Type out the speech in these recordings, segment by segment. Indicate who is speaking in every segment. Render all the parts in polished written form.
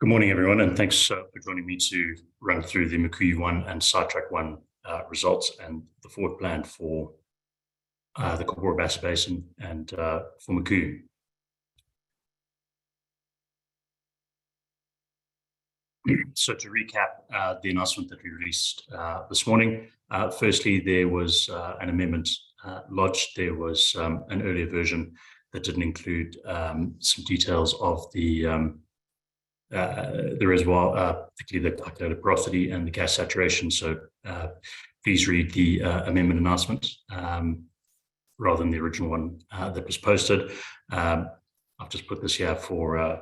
Speaker 1: Good morning, everyone, and thanks for joining me to run through the Mukuyu-1 and Sidetrack-1 results and the forward plan for the Cabora Bassa Basin and for Mukuyu. So to recap the announcement that we released this morning, firstly, there was an amendment lodged. There was an earlier version that didn't include some details of the reservoir, particularly the calculated porosity and the gas saturation. So please read the amendment announcement rather than the original one that was posted. I've just put this here for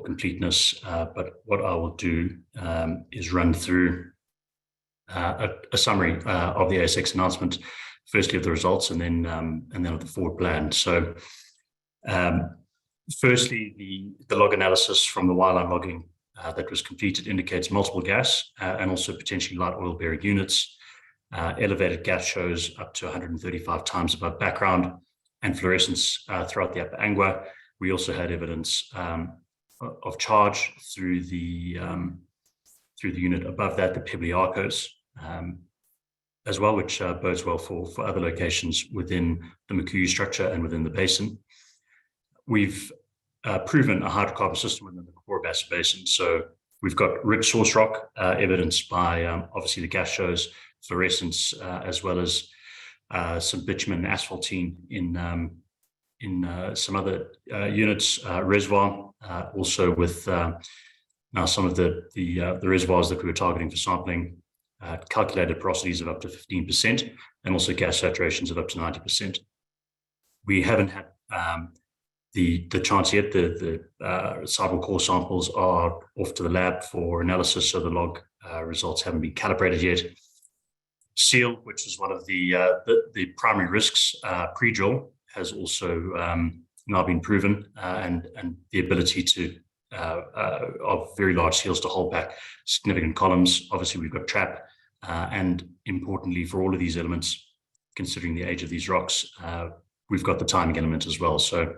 Speaker 1: completeness, but what I will do is run through a summary of the ASX announcement, firstly of the results and then of the forward plan. So firstly, the log analysis from the wireline logging that was completed indicates multiple gas and also potentially light oil bearing units. Elevated gas shows up to 135 times above background and fluorescence throughout the upper Angwa. We also had evidence of charge through the unit above that, the Pebbly Arcos, as well, which bodes well for other locations within the Mukuyu structure and within the basin. We've proven a hydrocarbon system within the Cabora Bassa Basin. So we've got rich source rock, evidenced by obviously the gas shows, fluorescence, as well as some bitumen and asphaltene in some other units, reservoir, also with now some of the reservoirs that we were targeting for sampling, calculated porosities of up to 15% and also gas saturations of up to 90%. We haven't had the chance yet. The sidewall core samples are off to the lab for analysis, so the log results haven't been calibrated yet. Seal, which is one of the primary risks pre-drill, has also now been proven, and the ability to of very large seals to hold back significant columns. Obviously, we've got trap, and importantly for all of these elements, considering the age of these rocks, we've got the timing element as well. So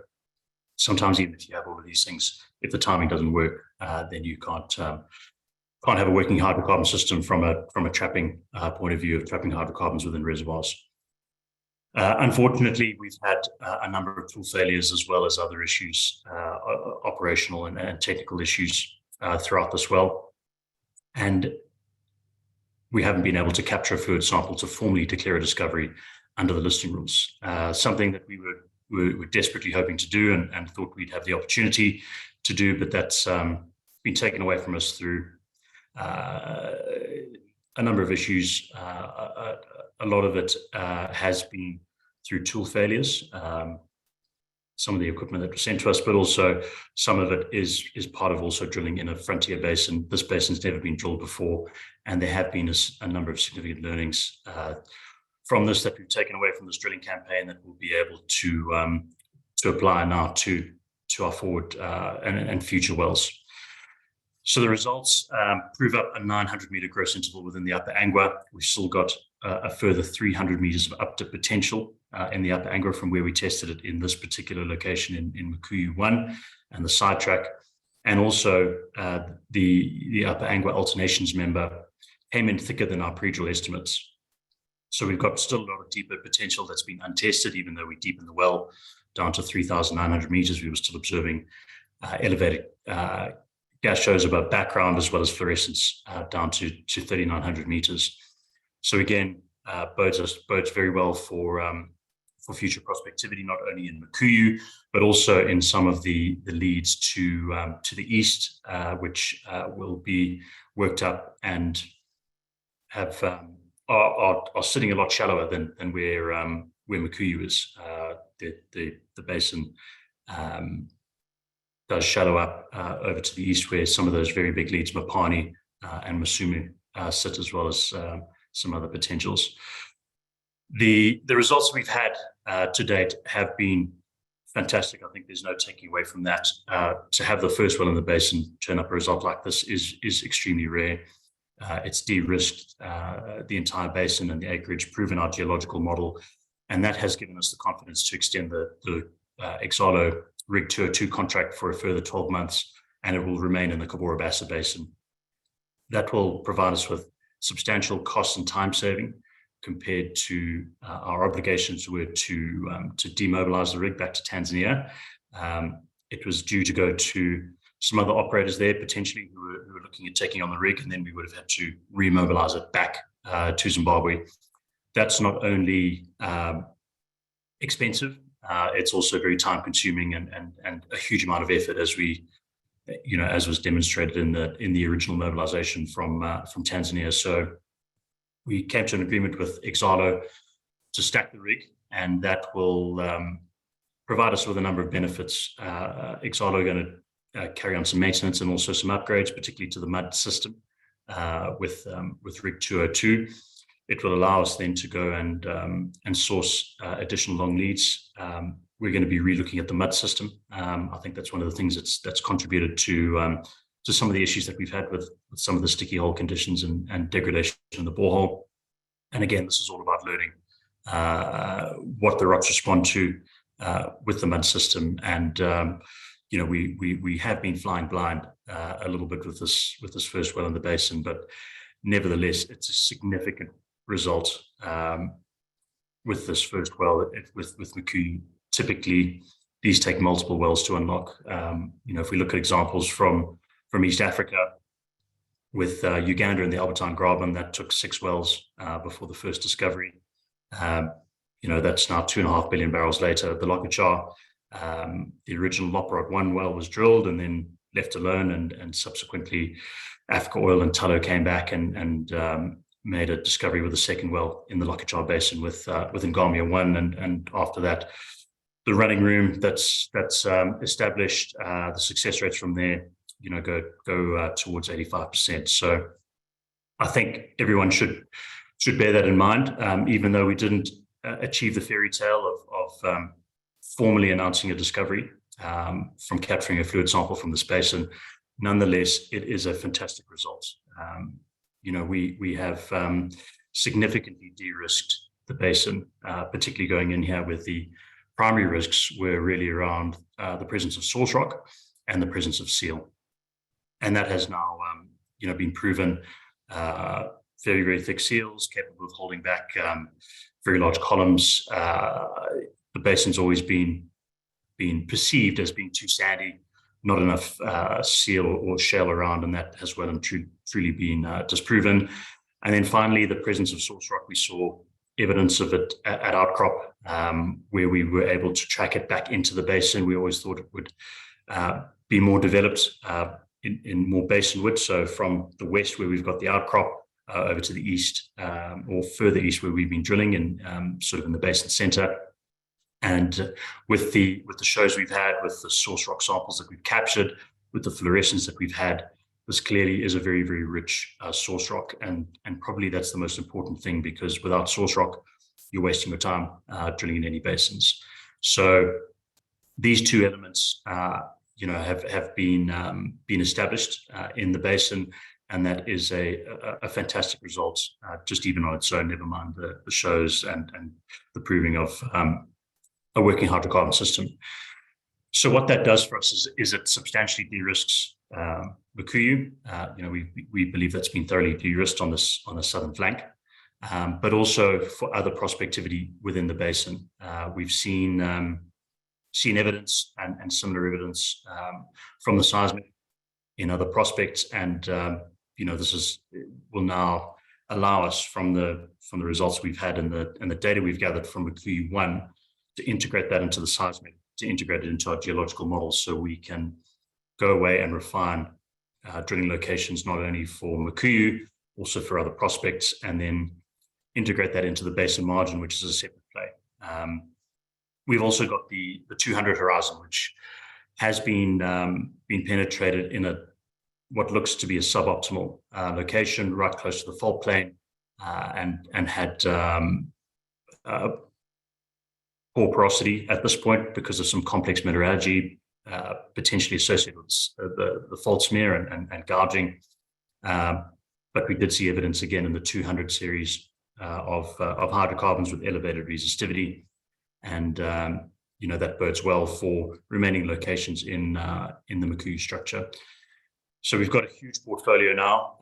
Speaker 1: sometimes even if you have all of these things, if the timing doesn't work, then you can't have a working hydrocarbon system from a trapping point of view of trapping hydrocarbons within reservoirs. Unfortunately, we've had a number of tool failures as well as other issues, operational and technical issues throughout this well. And we haven't been able to capture a fluid sample to formally declare a discovery under the listing rules, something that we were desperately hoping to do and thought we'd have the opportunity to do, but that's been taken away from us through a number of issues. A lot of it has been through tool failures, some of the equipment that was sent to us, but also some of it is part of also drilling in a frontier basin. This basin's never been drilled before, and there have been a number of significant learnings from this that we've taken away from this drilling campaign that we'll be able to apply now to our forward and future wells. So the results prove up a 900-meter gross interval within the upper Angwa. We've still got a further 300 meters of up-dip potential in the upper Angwa from where we tested it in this particular location in Mukuyu-1 and the sidetrack. And also the upper Angwa alternations member came in thicker than our pre-drill estimates. So we've got still a lot of deeper potential that's been untested. Even though we deepened the well down to 3,900 meters, we were still observing elevated gas shows above background as well as fluorescence down to 3,900 meters. So again, bodes very well for future prospectivity, not only in Mukuyu, but also in some of the leads to the east, which will be worked up and have are sitting a lot shallower than where Mukuyu is. The basin does shallow up over to the east, where some of those very big leads, Mapani and Masumu, sit, as well as some other potentials. The results we've had to date have been fantastic. I think there's no taking away from that. To have the first well in the basin turn up a result like this is extremely rare. It's de-risked the entire basin and the acreage, proven our geological model, and that has given us the confidence to extend the Exalo Rig 202 contract for a further 12 months and it will remain in the Cabora Bassa Basin. That will provide us with substantial cost and time saving compared to our obligations were to demobilize the rig back to Tanzania. It was due to go to some other operators there potentially who were looking at taking on the rig, and then we would have had to remobilize it back to Zimbabwe. That's not only expensive, it's also very time consuming and a huge amount of effort, as was demonstrated in the original mobilization from Tanzania. So we came to an agreement with Exalo to stack the rig, and that will provide us with a number of benefits. Exalo are going to carry on some maintenance and also some upgrades, particularly to the mud system with rig 202. It will allow us then to go and source additional long leads. We're going to be relooking at the mud system. I think that's one of the things that's contributed to some of the issues that we've had with some of the sticky hole conditions and degradation in the borehole. And again, this is all about learning what the rocks respond to with the mud system. And we have been flying blind a little bit with this first well in the basin, but nevertheless, it's a significant result with this first well with Mukuyu. Typically, these take multiple wells to unlock. If we look at examples from East Africa, with Uganda and the Albertine Graben, that took 6 wells before the first discovery. That's now 2.5 billion barrels later. The Lokacha, the original Loparot-1 well was drilled and then left alone, and subsequently Africa Oil and Tullow came back and made a discovery with a second well in the Lokacha Basin with Mukuyu-1, and after that, the running room that's established, the success rates from there, go towards 85%. So I think everyone should bear that in mind, even though we didn't achieve the fairy tale of formally announcing a discovery from capturing a fluid sample from this basin. Nonetheless, it is a fantastic result. We have significantly de-risked the basin, particularly going in here with the primary risks were really around the presence of source rock and the presence of seal. And that has now, been proven. Very, very thick seals, capable of holding back very large columns. The basin's always been perceived as being too sandy, not enough seal or shale around, and that has well and truly been disproven. And then finally, the presence of source rock, we saw evidence of it at outcrop, where we were able to track it back into the basin. We always thought it would be more developed in more basin width. So from the west, where we've got the outcrop, over to the east, or further east, where we've been drilling, and sort of in the basin center. And with the shows we've had, with the source rock samples that we've captured, with the fluorescence that we've had, this clearly is a very, very rich source rock, and probably that's the most important thing, because without source rock, you're wasting your time drilling in any basins. So these two elements, have been established in the basin, and that is a fantastic result, just even on its own. Never mind the shows and the proving of a working hydrocarbon system. So what that does for us is it substantially de-risks Mukuyu. We believe that's been thoroughly de-risked on the southern flank, but also for other prospectivity within the basin. We've seen evidence and similar evidence from the seismic in other prospects, and this will now allow us, from the results we've had and the data we've gathered from Mukuyu-1, to integrate that into the seismic, to integrate it into our geological models, so we can go away and refine drilling locations, not only for Mukuyu, also for other prospects, and then integrate that into the basin margin, which is a separate play. We've also got the 200 horizon, which has been penetrated in what looks to be a suboptimal location, right close to the fault plane, and had poor porosity at this point because of some complex mineralogy potentially associated with the fault smear and gouging. But we did see evidence again in the 200 series of hydrocarbons with elevated resistivity. And that bodes well for remaining locations in the Mukuyu structure. So we've got a huge portfolio now,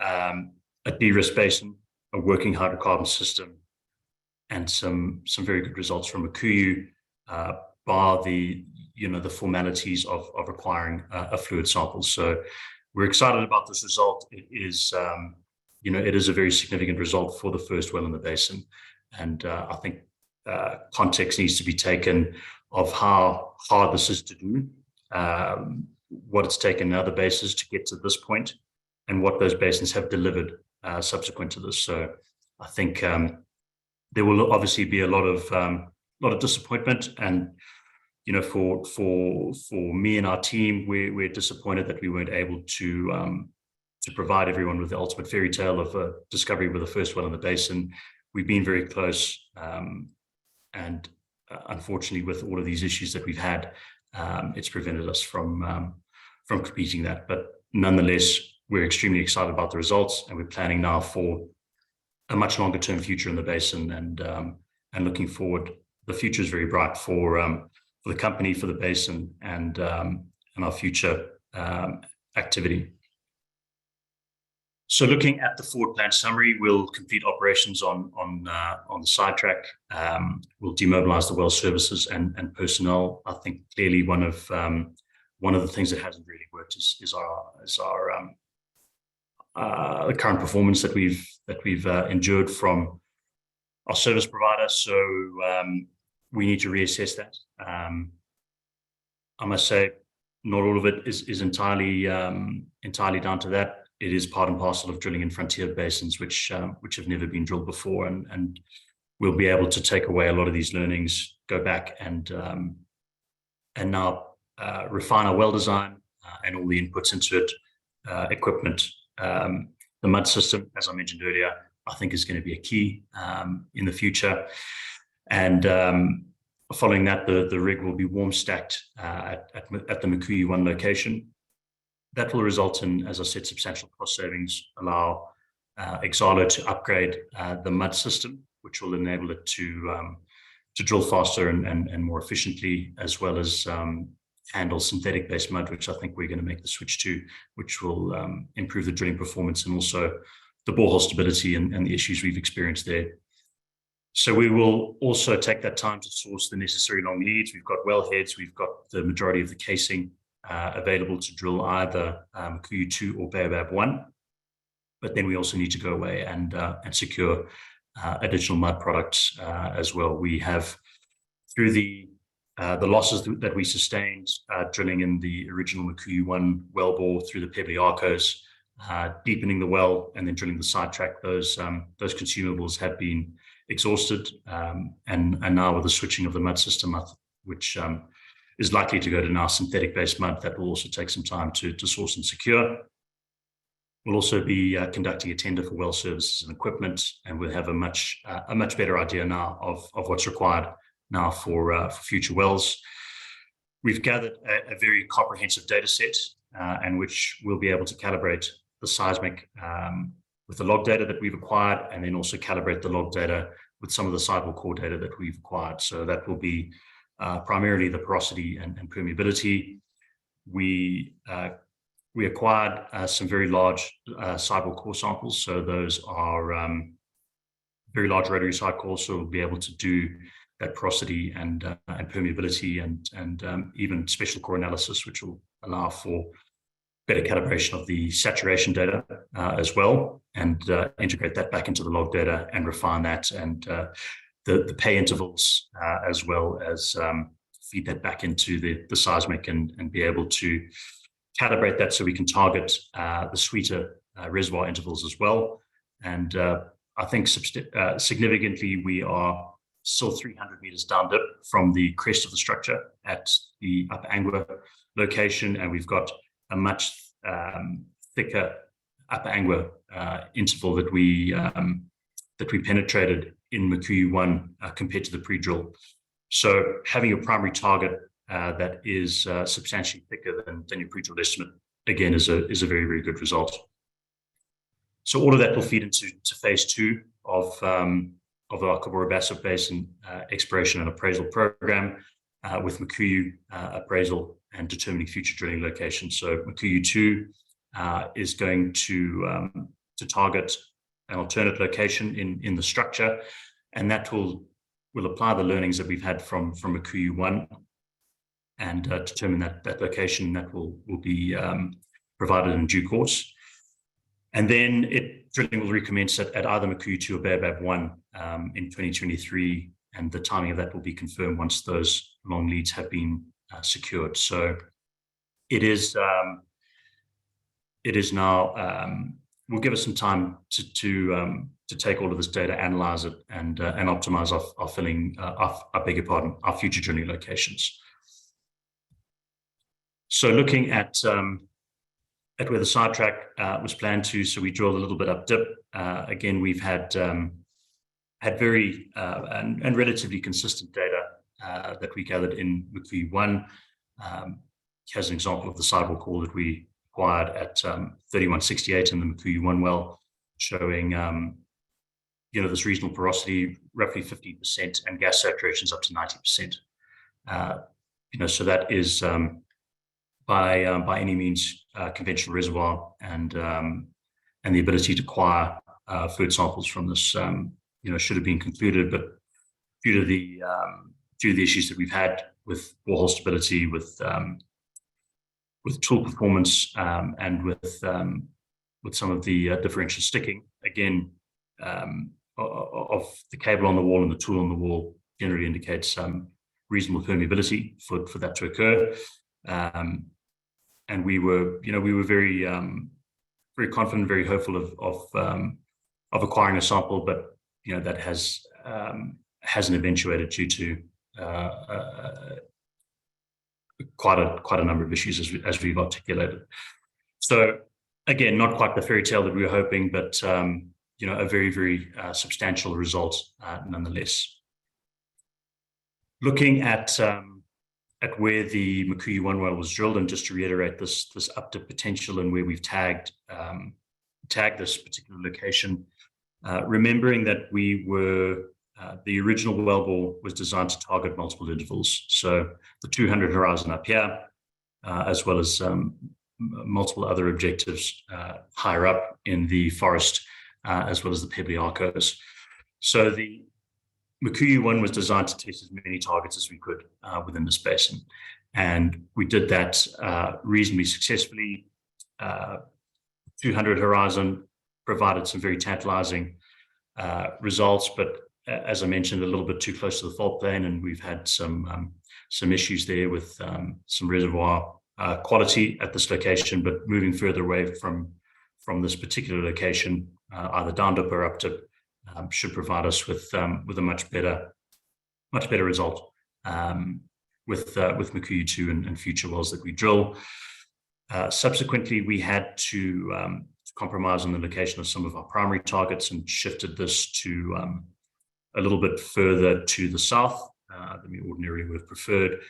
Speaker 1: a de-risk basin, a working hydrocarbon system, and some very good results from Mukuyu, bar the formalities of acquiring a fluid sample. So we're excited about this result. It is a very significant result for the first well in the basin, and I think context needs to be taken of how hard this is to do, what it's taken in other basins to get to this point, and what those basins have delivered subsequent to this. So I think there will obviously be a lot of disappointment, and for me and our team, we're disappointed that we weren't able to provide everyone with the ultimate fairy tale of a discovery with the first well in the basin. We've been very close, and unfortunately, with all of these issues that we've had, it's prevented us from completing that. But nonetheless, we're extremely excited about the results, and we're planning now for a much longer term future in the basin, and looking forward. The future is very bright for the company, for the basin, and our future activity. So looking at the forward plan summary, we'll complete operations on the sidetrack. We'll demobilize the well services and personnel. I think clearly one of the things that hasn't really worked is our the current performance that we've endured from our service provider. So we need to reassess that. I must say, not all of it is entirely down to that. It is part and parcel of drilling in frontier basins, which have never been drilled before, and we'll be able to take away a lot of these learnings, go back and now refine our well design and all the inputs into it, equipment. The mud system, as I mentioned earlier, I think is going to be a key in the future. And following that, the rig will be warm stacked at the Mukuyu-1 location. That will result in, as I said, substantial cost savings, allow Exalo to upgrade the mud system, which will enable it to drill faster and more efficiently, as well as handle synthetic-based mud, which I think we're going to make the switch to, which will improve the drilling performance and also the borehole stability and the issues we've experienced there. So we will also take that time to source the necessary long leads. We've got wellheads, we've got the majority of the casing available to drill either Mukuyu-2 or Baobab-1. But then we also need to go away and secure additional mud products as well. We have, through the losses that we sustained drilling in the original Mukuyu-1 wellbore through the Pebbly Arcos, deepening the well and then drilling the sidetrack, those consumables have been exhausted, and now with the switching of the mud system, which is likely to go to now synthetic-based mud, that will also take some time to source and secure. We'll also be conducting a tender for well services and equipment, and we'll have a much better idea now of what's required now for future wells. We've gathered a very comprehensive data set, and which we'll be able to calibrate the seismic with the log data that we've acquired, and then also calibrate the log data with some of the sidewall core data that we've acquired. So that will be primarily the porosity and permeability. We acquired some very large sidewall core samples. So those are very large rotary side cores, so we'll be able to do that porosity and permeability and even special core analysis, which will allow for better calibration of the saturation data as well, and integrate that back into the log data and refine that, and the pay intervals as well as feed that back into the seismic and be able to calibrate that so we can target the sweeter reservoir intervals as well. And I think significantly we are still 300 meters down dip from the crest of the structure at the Upper Angua location, and we've got a much thicker Upper Angua interval that we penetrated in Mukuyu-1 compared to the pre-drill. So having a primary target that is substantially thicker than your pre-drill estimate, again, is a very, very good result. So all of that will feed into phase 2 of our Cabora Bassa Basin exploration and appraisal program. with Mukuyu appraisal and determining future drilling locations. So Mukuyu-2 is going to target an alternate location in the structure, and that will apply the learnings that we've had from Mukuyu-1 and determine that location that will be provided in due course. And then drilling will recommence at either Mukuyu-2 or Baobab-1 in 2023, and the timing of that will be confirmed once those long leads have been secured. So it is now will give us some time to take all of this data, analyze it, and optimize our future drilling locations. So looking at where the sidetrack was planned to, so we drilled a little bit up dip. Again, we've had very and relatively consistent data that we gathered in Mukuyu-1. As an example of the sidewall core that we acquired at 3168 in the Mukuyu-1 well, showing this regional porosity roughly 15% and gas saturations up to 90%. So that is by any means conventional reservoir, and the ability to acquire fluid samples from this should have been concluded, but due to the issues that we've had with borehole stability, with tool performance, and with some of the differential sticking, again, of the cable on the wall and the tool on the wall generally indicates reasonable permeability for that to occur. And we were very very confident, very hopeful of acquiring a sample, but that hasn't eventuated due to quite a number of issues as we've articulated. So again, not quite the fairy tale that we were hoping, but a very, very substantial result nonetheless. Looking at where the Mukuyu-1 well was drilled, and just to reiterate this up-dip potential and where we've tagged this particular location, remembering that the original wellbore was designed to target multiple intervals. So the 200 horizon up here, as well as multiple other objectives higher up in the forest, as well as the pebbly arcos. So the Mukuyu-1 was designed to test as many targets as we could within this basin. And we did that reasonably successfully. 200 horizon provided some very tantalizing results, but as I mentioned, a little bit too close to the fault plane, and we've had some issues there with some reservoir quality at this location. But moving further away from this particular location, either down dip or up dip, should provide us with a much better result with Mukuyu-2 and future wells that we drill. Subsequently, we had to compromise on the location of some of our primary targets and shifted this to a little bit further to the south than we ordinarily would have preferred.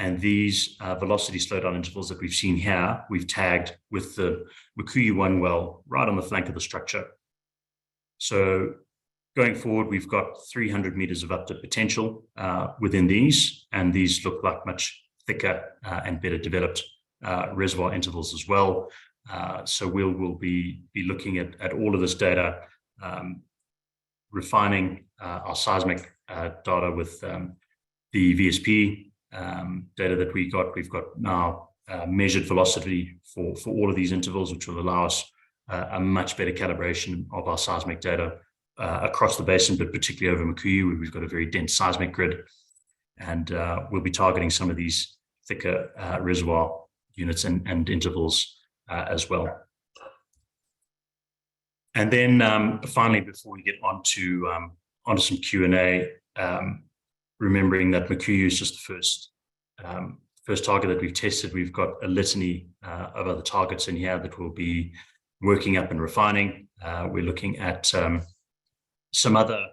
Speaker 1: And these velocity slowdown intervals that we've seen here, we've tagged with the Mukuyu-1 well right on the flank of the structure. So going forward, we've got 300 meters of up-dip potential within these, and these look like much thicker and better developed reservoir intervals as well. So we'll be looking at all of this data, refining our seismic data with the VSP data that we got. We've got now measured velocity for all of these intervals, which will allow us a much better calibration of our seismic data across the basin, but particularly over Mukuyu, where we've got a very dense seismic grid. And we'll be targeting some of these thicker reservoir units and intervals as well. And then finally, before we get onto some Q&A, remembering that Mukuyu is just the first target that we've tested. We've got a litany of other targets in here that we'll be working up and refining. We're looking at some other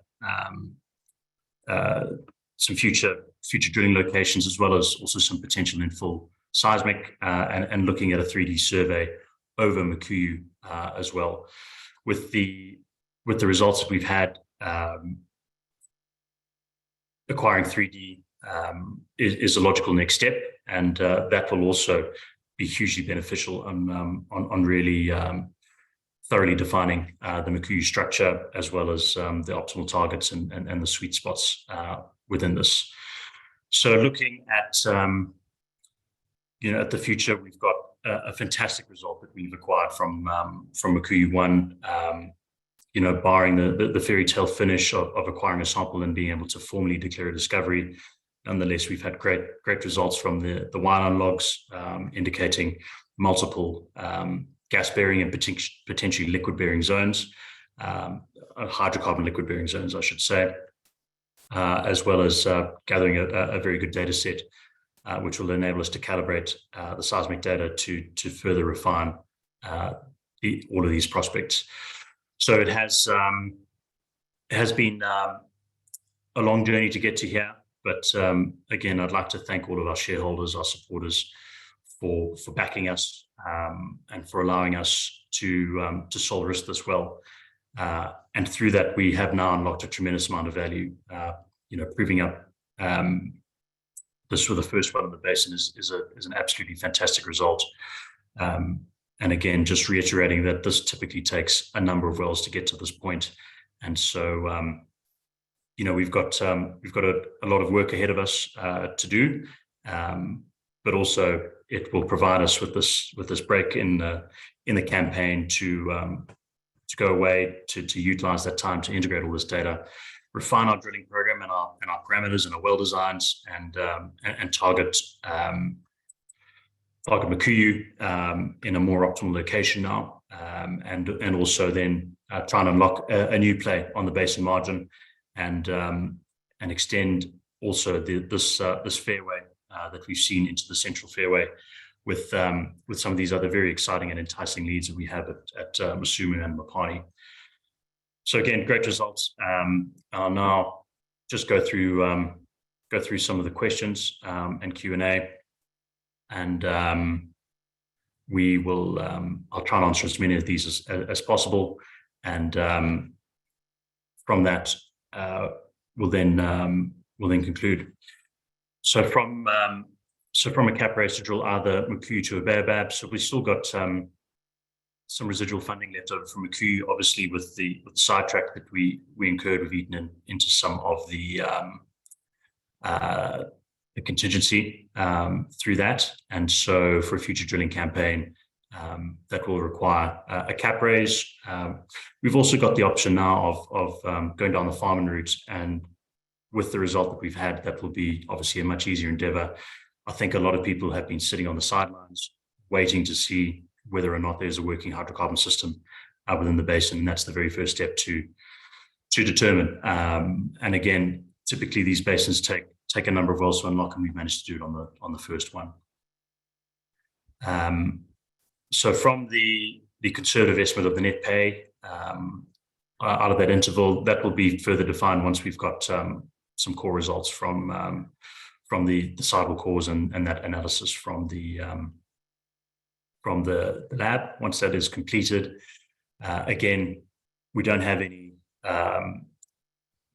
Speaker 1: some future drilling locations, as well as also some potential infill seismic, and looking at a 3D survey over Mukuyu as well. With the results that we've had, acquiring 3D is a logical next step, and that will also be hugely beneficial on really thoroughly defining the Mukuyu structure, as well as the optimal targets and the sweet spots within this. So looking at at the future, we've got a fantastic result that we've acquired from Mukuyu-1. Barring the fairy tale finish of acquiring a sample and being able to formally declare a discovery, nonetheless, we've had great results from the wireline logs, indicating multiple gas-bearing and potentially liquid-bearing zones, hydrocarbon liquid-bearing zones, I should say, as well as gathering a very good data set, which will enable us to calibrate the seismic data to further refine all of these prospects. So it has been a long journey to get to here, but again, I'd like to thank all of our shareholders, our supporters, for backing us and for allowing us to solve risk this well. And through that, we have now unlocked a tremendous amount of value. Proving up this for the first one in the basin is an absolutely fantastic result. And again, just reiterating that this typically takes a number of wells to get to this point. And so, we've got a lot of work ahead of us to do, but also it will provide us with this break in the campaign to go away, to utilize that time to integrate all this data, refine our drilling program and our parameters and our well designs, and target Mukuyu in a more optimal location now, and also then try and unlock a new play on the basin margin, and extend also this fairway that we've seen into the central fairway with some of these other very exciting and enticing leads that we have at Musumu and Mopani. So again, great results. I'll now just go through some of the questions and Q&A. And we will. I'll try and answer as many of these as possible, and from that, we'll then conclude. So from a cap raise to drill either Mukuyu to a baobab. So we've still got some residual funding left over from Mukuyu, obviously with the sidetrack that we incurred. We've eaten into some of the contingency through that, and so for a future drilling campaign that will require a cap raise. We've also got the option now of going down the farming route, and with the result that we've had, that will be obviously a much easier endeavor. I think a lot of people have been sitting on the sidelines waiting to see whether or not there's a working hydrocarbon system within the basin, and that's the very first step to determine. And again, typically these basins take a number of wells to unlock, and we've managed to do it on the first one. So from the conservative estimate of the net pay out of that interval, that will be further defined once we've got some core results from the sidewall cores and that analysis from the lab. Once that is completed, again, we don't have any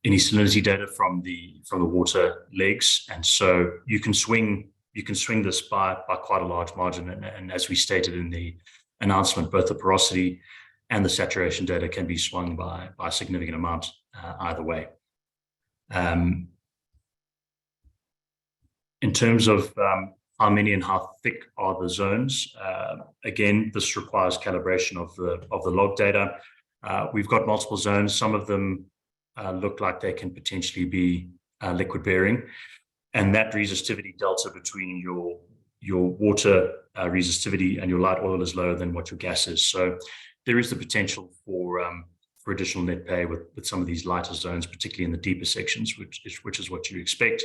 Speaker 1: salinity data from the water legs, and so you can swing this by quite a large margin. And as we stated in the announcement, both the porosity and the saturation data can be swung by a significant amount either way. In terms of how many and how thick are the zones, again, this requires calibration of the log data. We've got multiple zones. Some of them look like they can potentially be liquid bearing, and that resistivity delta between your water resistivity and your light oil is lower than what your gas is. So there is the potential for additional net pay with some of these lighter zones, particularly in the deeper sections, which is what you expect.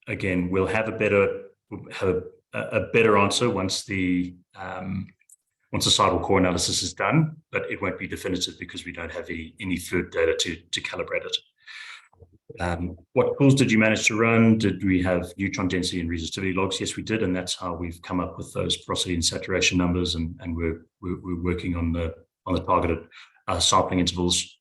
Speaker 1: Again, we'll have a better answer once the sidewall core analysis is done, but it won't be definitive because we don't have any fluid data to calibrate it. What tools did you manage to run? Did we have neutron density and resistivity logs? Yes, we did, and that's how we've come up with those porosity and saturation numbers, and we're working on the targeted sampling intervals.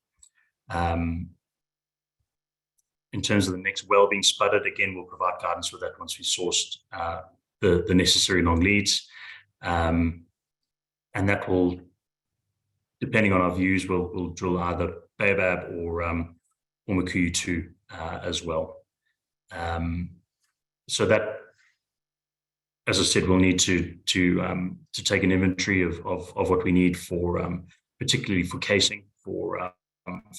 Speaker 1: In terms of the next well being spudded, again, we'll provide guidance with that once we sourced the necessary long leads. And that will, depending on our views, we'll drill either Baobab or Mukuyu-1 as well. So that, as I said, we'll need to take an inventory of what we need for, particularly for casing for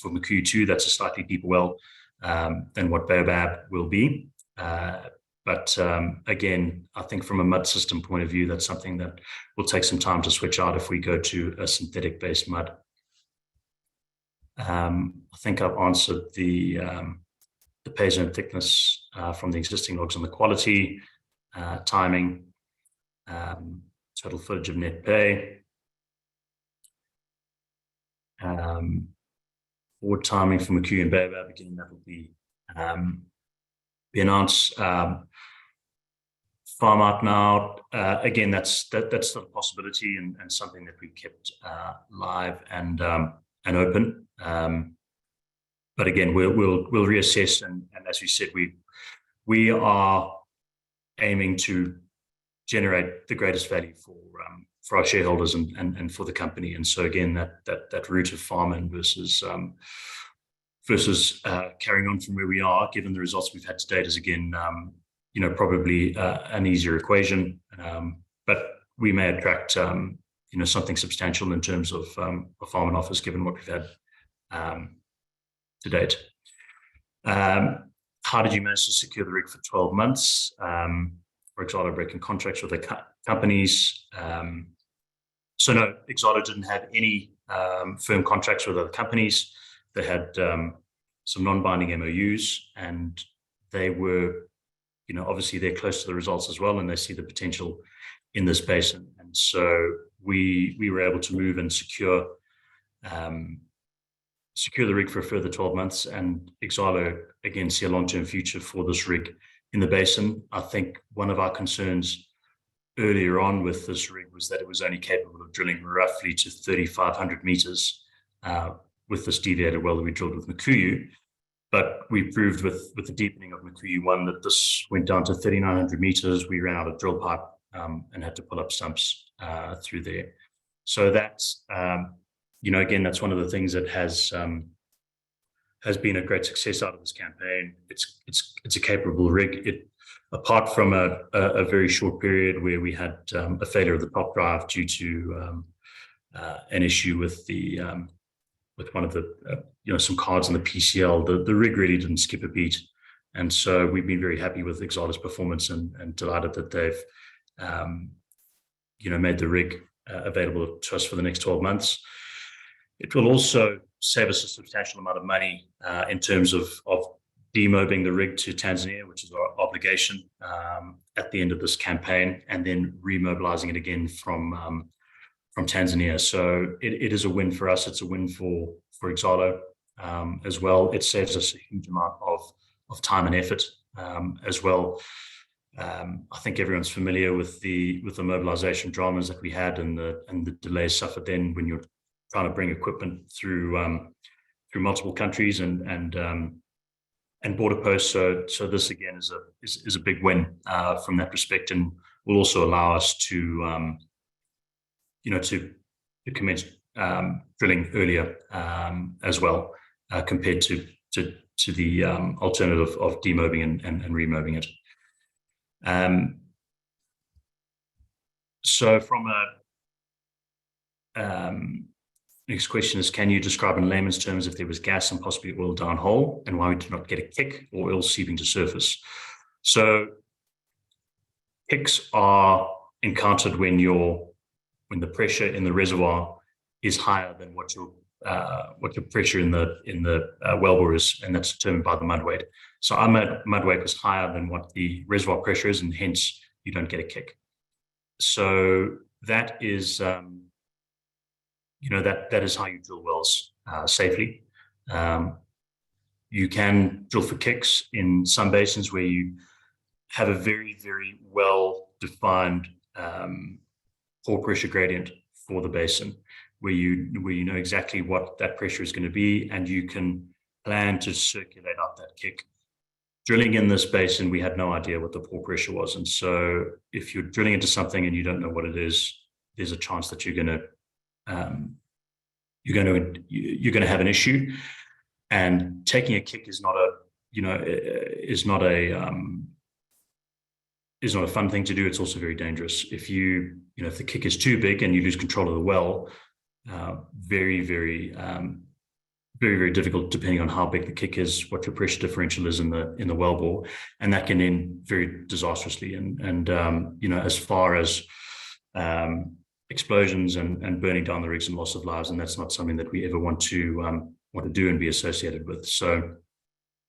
Speaker 1: Mukuyu-2. That's a slightly deeper well than what Baobab will be. But again, I think from a mud system point of view, that's something that will take some time to switch out if we go to a synthetic-based mud. I think I've answered the pay zone thickness from the existing logs and the quality, timing, total footage of net pay, forward timing for Mukuyu and Baobab. Again, that will be announced. Farm out now. Again, that's still a possibility and something that we kept live and open. But again, we'll reassess, and as you said, we are aiming to generate the greatest value for our shareholders and for the company. And so again, that route of farming versus carrying on from where we are, given the results we've had to date, is again, probably an easier equation. But we may attract, something substantial in terms of a farming office, given what we've had to date. How did you manage to secure the rig for 12 months? For Exxaro breaking contracts with the companies. So no, Exxaro didn't have any firm contracts with other companies. They had some non-binding MOUs, and they were, obviously they're close to the results as well, and they see the potential in this basin. And so we were able to move and secure the rig for a further 12 months, and Exxaro again see a long-term future for this rig in the basin. I think one of our concerns earlier on with this rig was that it was only capable of drilling roughly to 3,500 meters with this deviated well that we drilled with Mukuyu. But we proved with the deepening of Mukuyu-1 that this went down to 3,900 meters. We ran out of drill pipe and had to pull up stumps through there. So that's, again, that's one of the things that has been a great success out of this campaign. It's a capable rig. Apart from a very short period where we had a failure of the top drive due to an issue with with one of the some cards in the PCL, the rig really didn't skip a beat. And so we've been very happy with Exxaro's performance and delighted that they've made the rig available to us for the next 12 months. It will also save us a substantial amount of money in terms of demobbing the rig to Tanzania, which is our obligation at the end of this campaign, and then remobilizing it again from Tanzania. So it is a win for us. It's a win for Exxaro as well. It saves us a huge amount of time and effort as well. I think everyone's familiar with the mobilization dramas that we had and the delays suffered then when you're trying to bring equipment through multiple countries and border posts. So this again is a big win from that respect, and will also allow us to commence drilling earlier as well compared to the alternative of demobbing and remobbing it. So from next question is, can you describe in layman's terms if there was gas and possibly oil downhole and why we did not get a kick or oil seeping to surface? So kicks are encountered when the pressure in the reservoir is higher than what your pressure in the wellbore is, and that's determined by the mud weight. So our mud weight was higher than what the reservoir pressure is, and hence you don't get a kick. So that is that is how you drill wells safely. You can drill for kicks in some basins where you have a very, very well-defined pore pressure gradient for the basin, where you know exactly what that pressure is going to be, and you can plan to circulate out that kick drilling in this basin, we had no idea what the pore pressure was. And so if you're drilling into something and you don't know what it is, there's a chance that you're going to have an issue. And taking a kick is not a fun thing to do. It's also very dangerous. If if the kick is too big and you lose control of the well, very, very difficult, depending on how big the kick is, what your pressure differential is in the well bore, and that can end very disastrously. And as far as explosions and burning down the rigs and loss of lives, and that's not something that we ever want to do and be associated with. So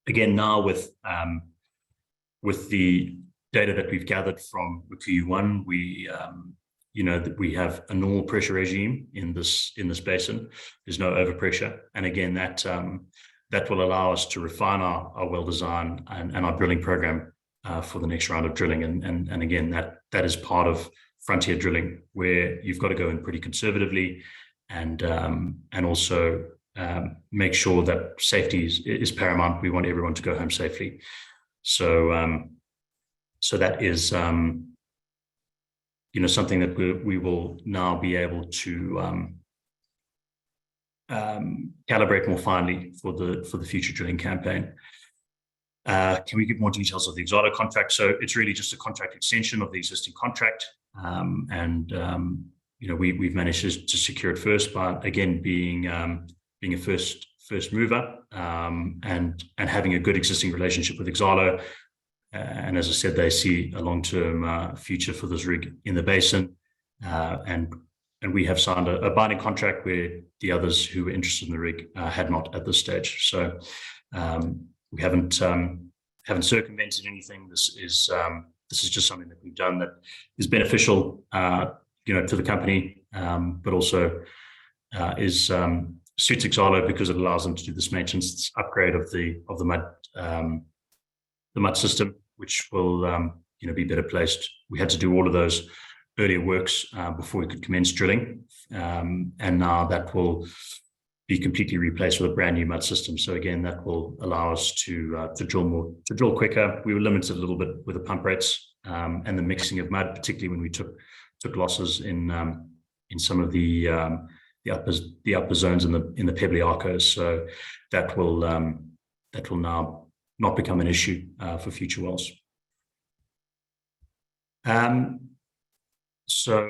Speaker 1: again, now with the data that we've gathered from Mukuyu-1, we have a normal pressure regime in this basin. There's no overpressure, and again, that will allow us to refine our well design and our drilling program for the next round of drilling. And again, that is part of frontier drilling, where you've got to go in pretty conservatively and also make sure that safety is paramount. We want everyone to go home safely. So that is something that we will now be able to calibrate more finely for the future drilling campaign. Can we give more details of the Exalo contract? So it's really just a contract extension of the existing contract, we've managed to secure it first by, again, being a first mover and having a good existing relationship with Exalo. And as I said, they see a long-term future for this rig in the basin, and we have signed a binding contract where the others who were interested in the rig had not at this stage. So we haven't circumvented anything. This is just something that we've done that is beneficial, to the company, but also suits Exalo because it allows them to do this maintenance upgrade of the mud system, which will be better placed. We had to do all of those earlier works before we could commence drilling, and now that will be completely replaced with a brand new mud system. So again, that will allow us to drill quicker. We were limited a little bit with the pump rates and the mixing of mud, particularly when we took losses in some of the upper zones in the pebbly arcos. So that will now not become an issue for future wells. So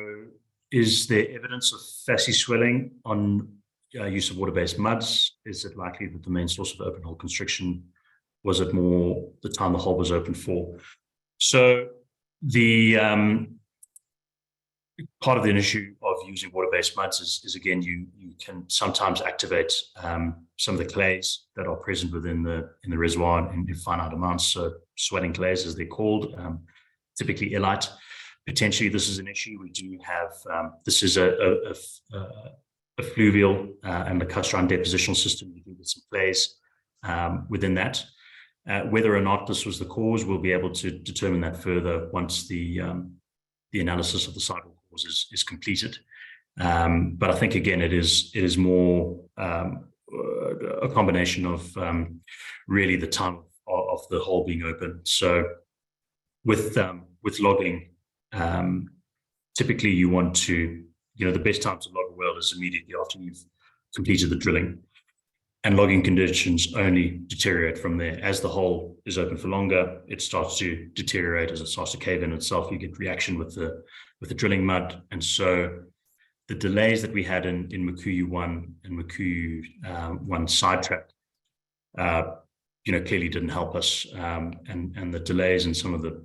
Speaker 1: is there evidence of facie swelling on use of water-based muds? Is it likely that the main source of open hole constriction was at more the time the hole was open for? So the part of the issue of using water-based muds is again, you can sometimes activate some of the clays that are present within the reservoir in finite amounts. So swelling clays, as they're called, typically illite. Potentially, this is an issue. We do have this is a fluvial and lacustrine depositional system. We do get some clays within that. Whether or not this was the cause, we'll be able to determine that further once the analysis of the cycle cause is completed. But I think again, it is more a combination of really the time of the hole being open. So with logging, typically you want to, the best time to log a well is immediately after you've completed the drilling. And logging conditions only deteriorate from there. As the hole is open for longer, it starts to deteriorate. As it starts to cave in itself, you get reaction with the drilling mud. And so the delays that we had in Mukuyu-1 and Mukuyu-1 sidetrack, clearly didn't help us. And the delays and some of the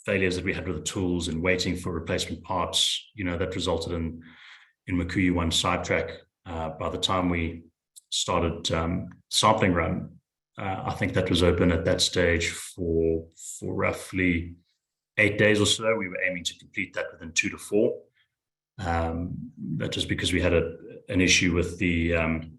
Speaker 1: failures that we had with the tools and waiting for replacement parts, that resulted in Mukuyu-1 sidetrack. By the time we started sampling run, I think that was open at that stage for roughly 8 days or so. We were aiming to complete that within 2 to 4. That just because we had an issue with the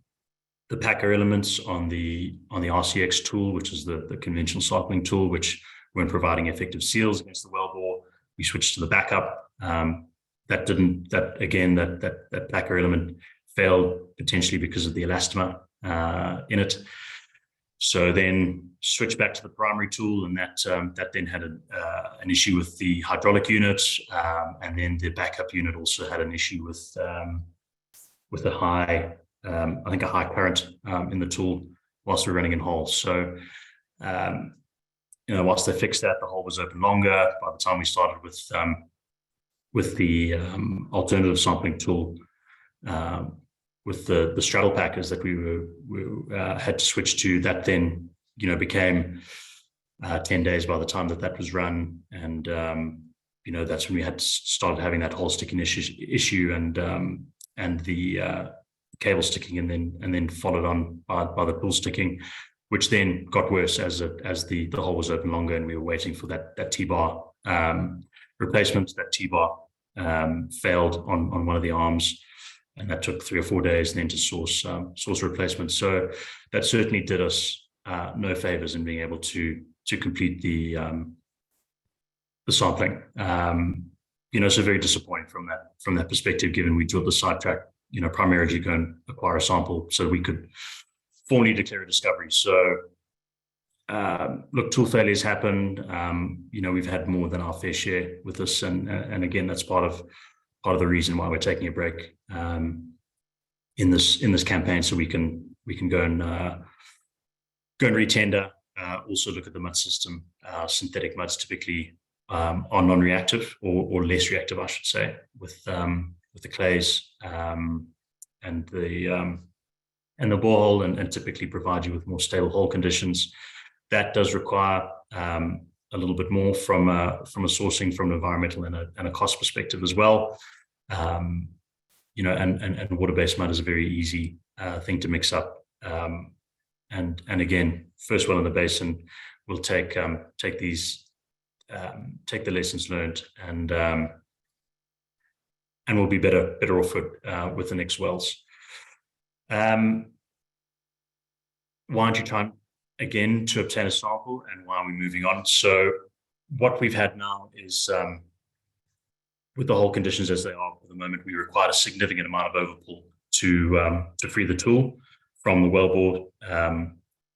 Speaker 1: packer elements on the RCX tool, which is the conventional sampling tool, which weren't providing effective seals against the wellbore. We switched to the backup. That packer element failed potentially because of the elastomer in it. So then switched back to the primary tool, and that then had an issue with the hydraulic unit, and then the backup unit also had an issue with a high, I think a high current in the tool whilst we were running in holes. So whilst they fixed that, the hole was open longer. By the time we started with the alternative sampling tool, with the straddle packers that we had to switch to, that then became 10 days by the time that was run, and that's when we had started having that hole sticking issue and the cable sticking, and then followed on by the pull sticking, which then got worse as the hole was open longer and we were waiting for that T-bar replacement. That T-bar failed on one of the arms, and that took 3 or 4 days then to source replacement. So that certainly did us no favors in being able to complete the sampling. So very disappointing from that perspective, given we drilled the sidetrack, primarily to go and acquire a sample so we could formally declare a discovery. So look, tool failures happen. We've had more than our fair share with this, and again, that's part of the reason why we're taking a break in this campaign, so we can go and retender. Also look at the mud system. Synthetic muds typically are non-reactive or less reactive, I should say, with the clays and the borehole, and typically provide you with more stable hole conditions. That does require a little bit more from a sourcing, from an environmental and a cost perspective as well. And water-based mud is a very easy thing to mix up. And again, first well in the basin, we'll take the lessons learned, and we'll be better off with the next wells. Why aren't you trying again to obtain a sample, and why are we moving on? So what we've had now is, with the hole conditions as they are at the moment, we required a significant amount of overpull to free the tool from the wellbore.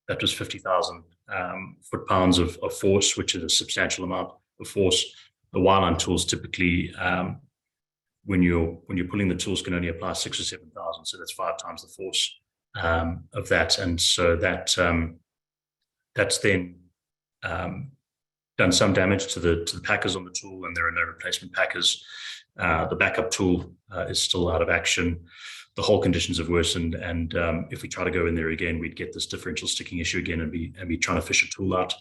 Speaker 1: That was 50,000 foot-pounds of force, which is a substantial amount of force. The wireline tools typically, when you're pulling the tools, can only apply 6,000 or 7,000, so that's 5 times the force of that, and so that's then done some damage to the packers on the tool, and there are no replacement packers. The backup tool is still out of action. The hole conditions have worsened, and if we try to go in there again, we'd get this differential sticking issue again, and be trying to fish a tool out.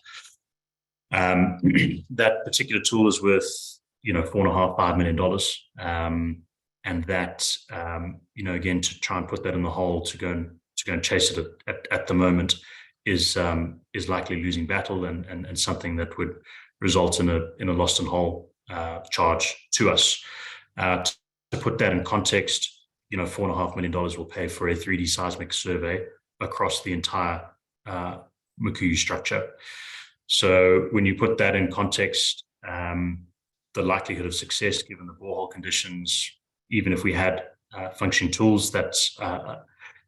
Speaker 1: That particular tool is worth $4.5–5 million, and that again, to try and put that in the hole to go and chase it at the moment is likely losing battle, and something that would result in a lost in hole charge to us. To put that in context, $4.5 million will pay for a 3D seismic survey across the entire Mukuyu structure. So when you put that in context, the likelihood of success, given the borehole conditions, even if we had functioning tools, that's a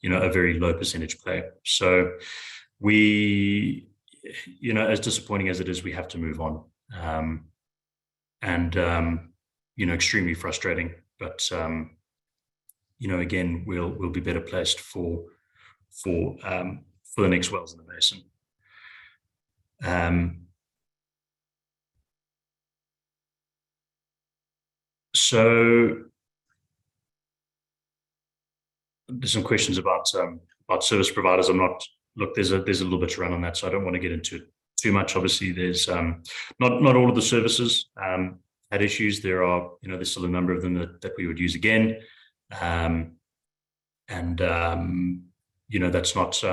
Speaker 1: very low percentage play. So we, as disappointing as it is, we have to move on, and extremely frustrating. But again, we'll be better placed for the next wells in the basin. So there's some questions about service providers. There's a little bit to run on that, so I don't want to get into it too much. Obviously, there's not all of the services had issues. There's still a number of them that we would use again, that's not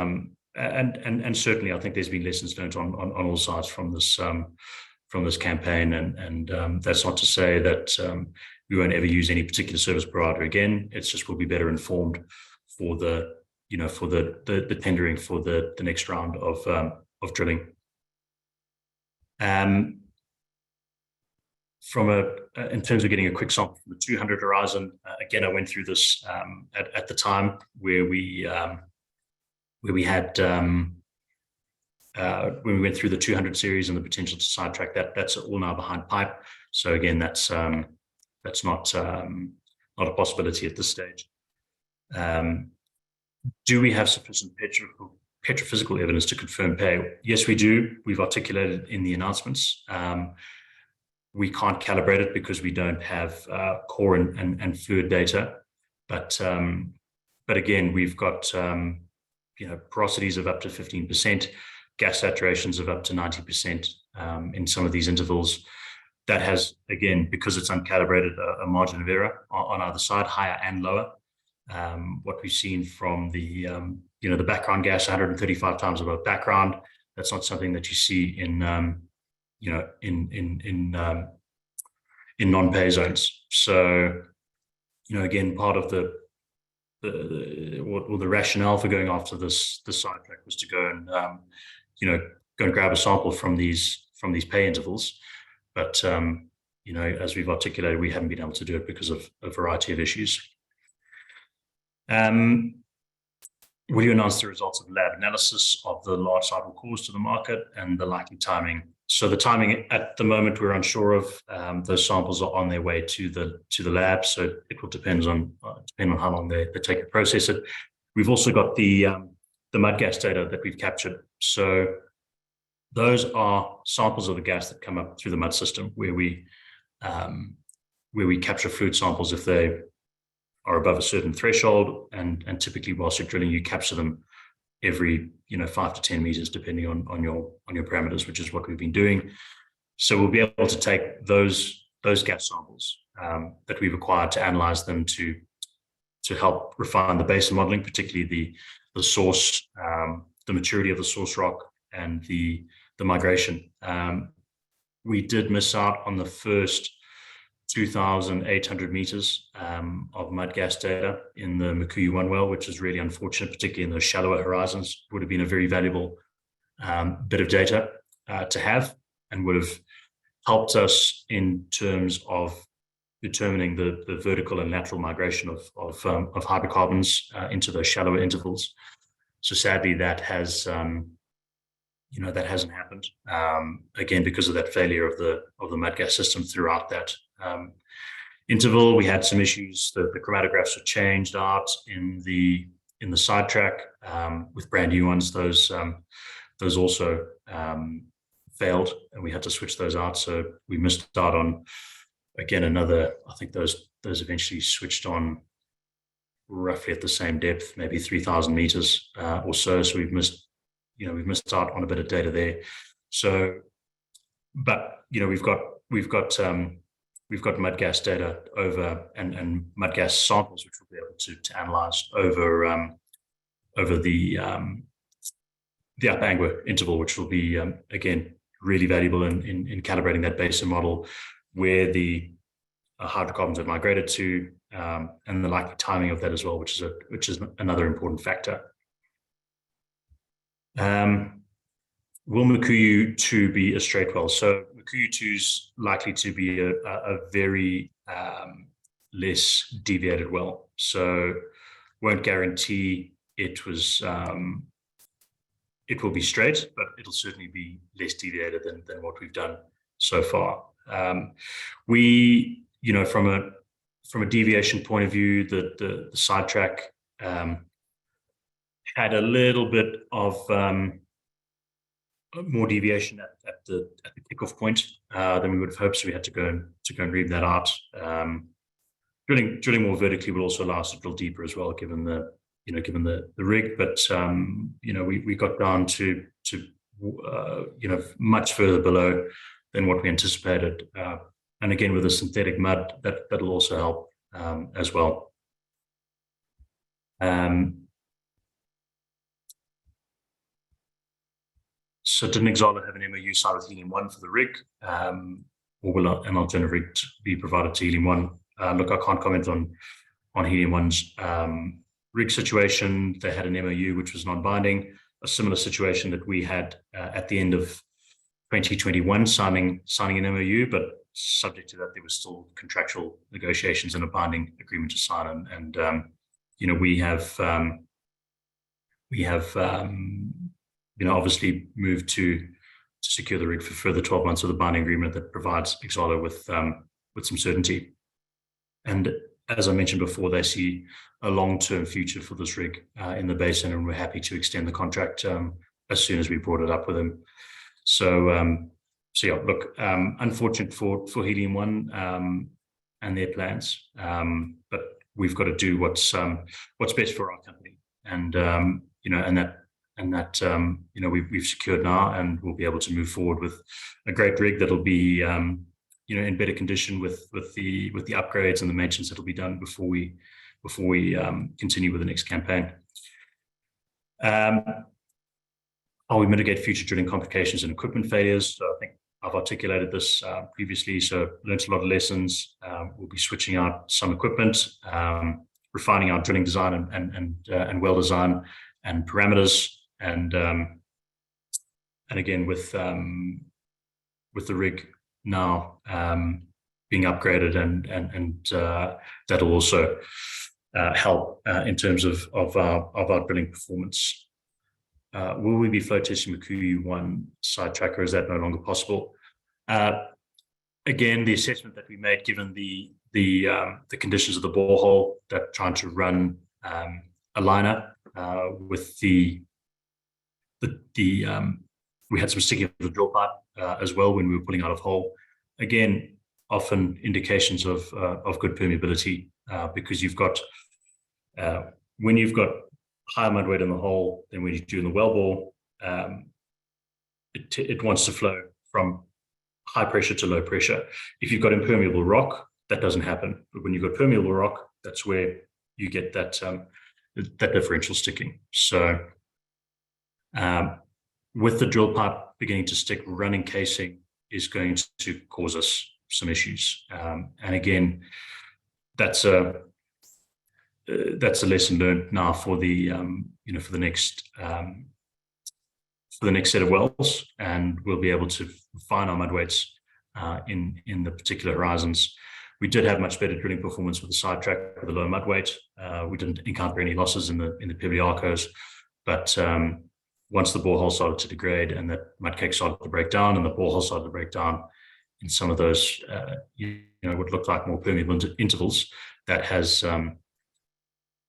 Speaker 1: and certainly I think there's been lessons learned on all sides from this campaign, and that's not to say that we won't ever use any particular service provider again. It's just we'll be better informed for the tendering for the next round of drilling. In terms of getting a quick sample from the 200 horizon, again, I went through this at the time where we had when we went through the 200 series and the potential to sidetrack that, that's all now behind pipe. So again, that's not a possibility at this stage. Do we have sufficient petrophysical evidence to confirm pay? Yes, we do. We've articulated in the announcements. We can't calibrate it because we don't have core and fluid data. But again, we've got porosities of up to 15%, gas saturations of up to 90% in some of these intervals. That has, again, because it's uncalibrated, a margin of error on either side, higher and lower. What we've seen from the the background gas, 135 times above background, that's not something that you see in in non-pay zones. So again, part of the rationale for going after this sidetrack was to go and go and grab a sample from these pay intervals. But as we've articulated, we haven't been able to do it because of a variety of issues. Will you announce the results of lab analysis of the large cycle cores to the market and the likely timing? So the timing at the moment we're unsure of. Those samples are on their way to the lab, so it will depend on how long they take to process it. We've also got the mud gas data that we've captured. So those are samples of the gas that come up through the mud system, where we capture fluid samples if they are above a certain threshold, and typically whilst you're drilling, you capture them every 5 to 10 meters, depending on your parameters, which is what we've been doing. So we'll be able to take those gas samples that we've acquired to analyze them to help refine the basin modeling, particularly the source, the maturity of the source rock, and the migration. We did miss out on the first 2,800 meters of mud gas data in the Mukuyu-1 well, which is really unfortunate, particularly in those shallower horizons. Would have been a very valuable bit of data to have, and would have helped us in terms of determining the vertical and lateral migration of hydrocarbons into those shallower intervals. So sadly, that has that hasn't happened, again because of that failure of the mud gas system throughout that interval. We had some issues. The chromatographs were changed out in the sidetrack with brand new ones. Those also failed, and we had to switch those out. So we missed out on, again, another, I think those eventually switched on roughly at the same depth, maybe 3,000 meters or so. So we've missed out on a bit of data there. So, but we've got mud gas data over and mud gas samples, which we'll be able to analyze over the upper Angua interval, which will be again really valuable in calibrating that basin model, where the hydrocarbons have migrated to, and the likely timing of that as well, which is another important factor. Will Mukuyu-2 be a straight well? So Mukuyu-2 is likely to be a very less deviated well. So won't guarantee it will be straight, but it'll certainly be less deviated than what we've done so far. We, from a deviation point of view, the sidetrack had a little bit of more deviation at the kickoff point than we would have hoped. So we had to go and read that out. Drilling more vertically will also allow us to drill deeper as well, given the rig. But we got down to much further below than what we anticipated. And again, with the synthetic mud, that'll also help as well. So didn't Exala have an MOU signed with Helium-1 for the rig, or will an alternative rig be provided to Helium-1? Look, I can't comment on Helium-1's rig situation. They had an MOU which was non-binding, a similar situation that we had at the end of 2021, signing an MOU, but subject to that, there was still contractual negotiations and a binding agreement to sign. And we have obviously move to secure the rig for further 12 months with a binding agreement that provides Exxaro with some certainty. And as I mentioned before, they see a long-term future for this rig in the basin, and we're happy to extend the contract as soon as we brought it up with them. So yeah, look, unfortunate for Helium-1 and their plans, but we've got to do what's best for our company, and we've secured now, and we'll be able to move forward with a great rig that'll be in better condition with the upgrades and the maintenance that'll be done before we continue with the next campaign. How we mitigate future drilling complications and equipment failures. So I think I've articulated this previously. So learned a lot of lessons. We'll be switching out some equipment, refining our drilling design and well design and parameters, and again with the rig now being upgraded, and that'll also help in terms of our drilling performance. Will we be flow testing Mukuyu-1 side tracker? Is that no longer possible? Again, the assessment that we made, given the conditions of the borehole, that trying to run a liner with we had some sticking of the drill pipe as well when we were pulling out of hole. Again, often indications of good permeability because you've got when you've got higher mud weight in the hole than when you do in the wellbore, it wants to flow from high pressure to low pressure. If you've got impermeable rock, that doesn't happen. But when you've got permeable rock, that's where you get that differential sticking. So with the drill pipe beginning to stick, running casing is going to cause us some issues. And again, that's a lesson learned now for the for the next set of wells, and we'll be able to refine our mud weights in the particular horizons. We did have much better drilling performance with the sidetrack with a low mud weight. We didn't encounter any losses in the Pebbly Arcos, but once the borehole started to degrade and that mud cake started to break down and the borehole started to break down in some of those what looked like more permeable intervals, that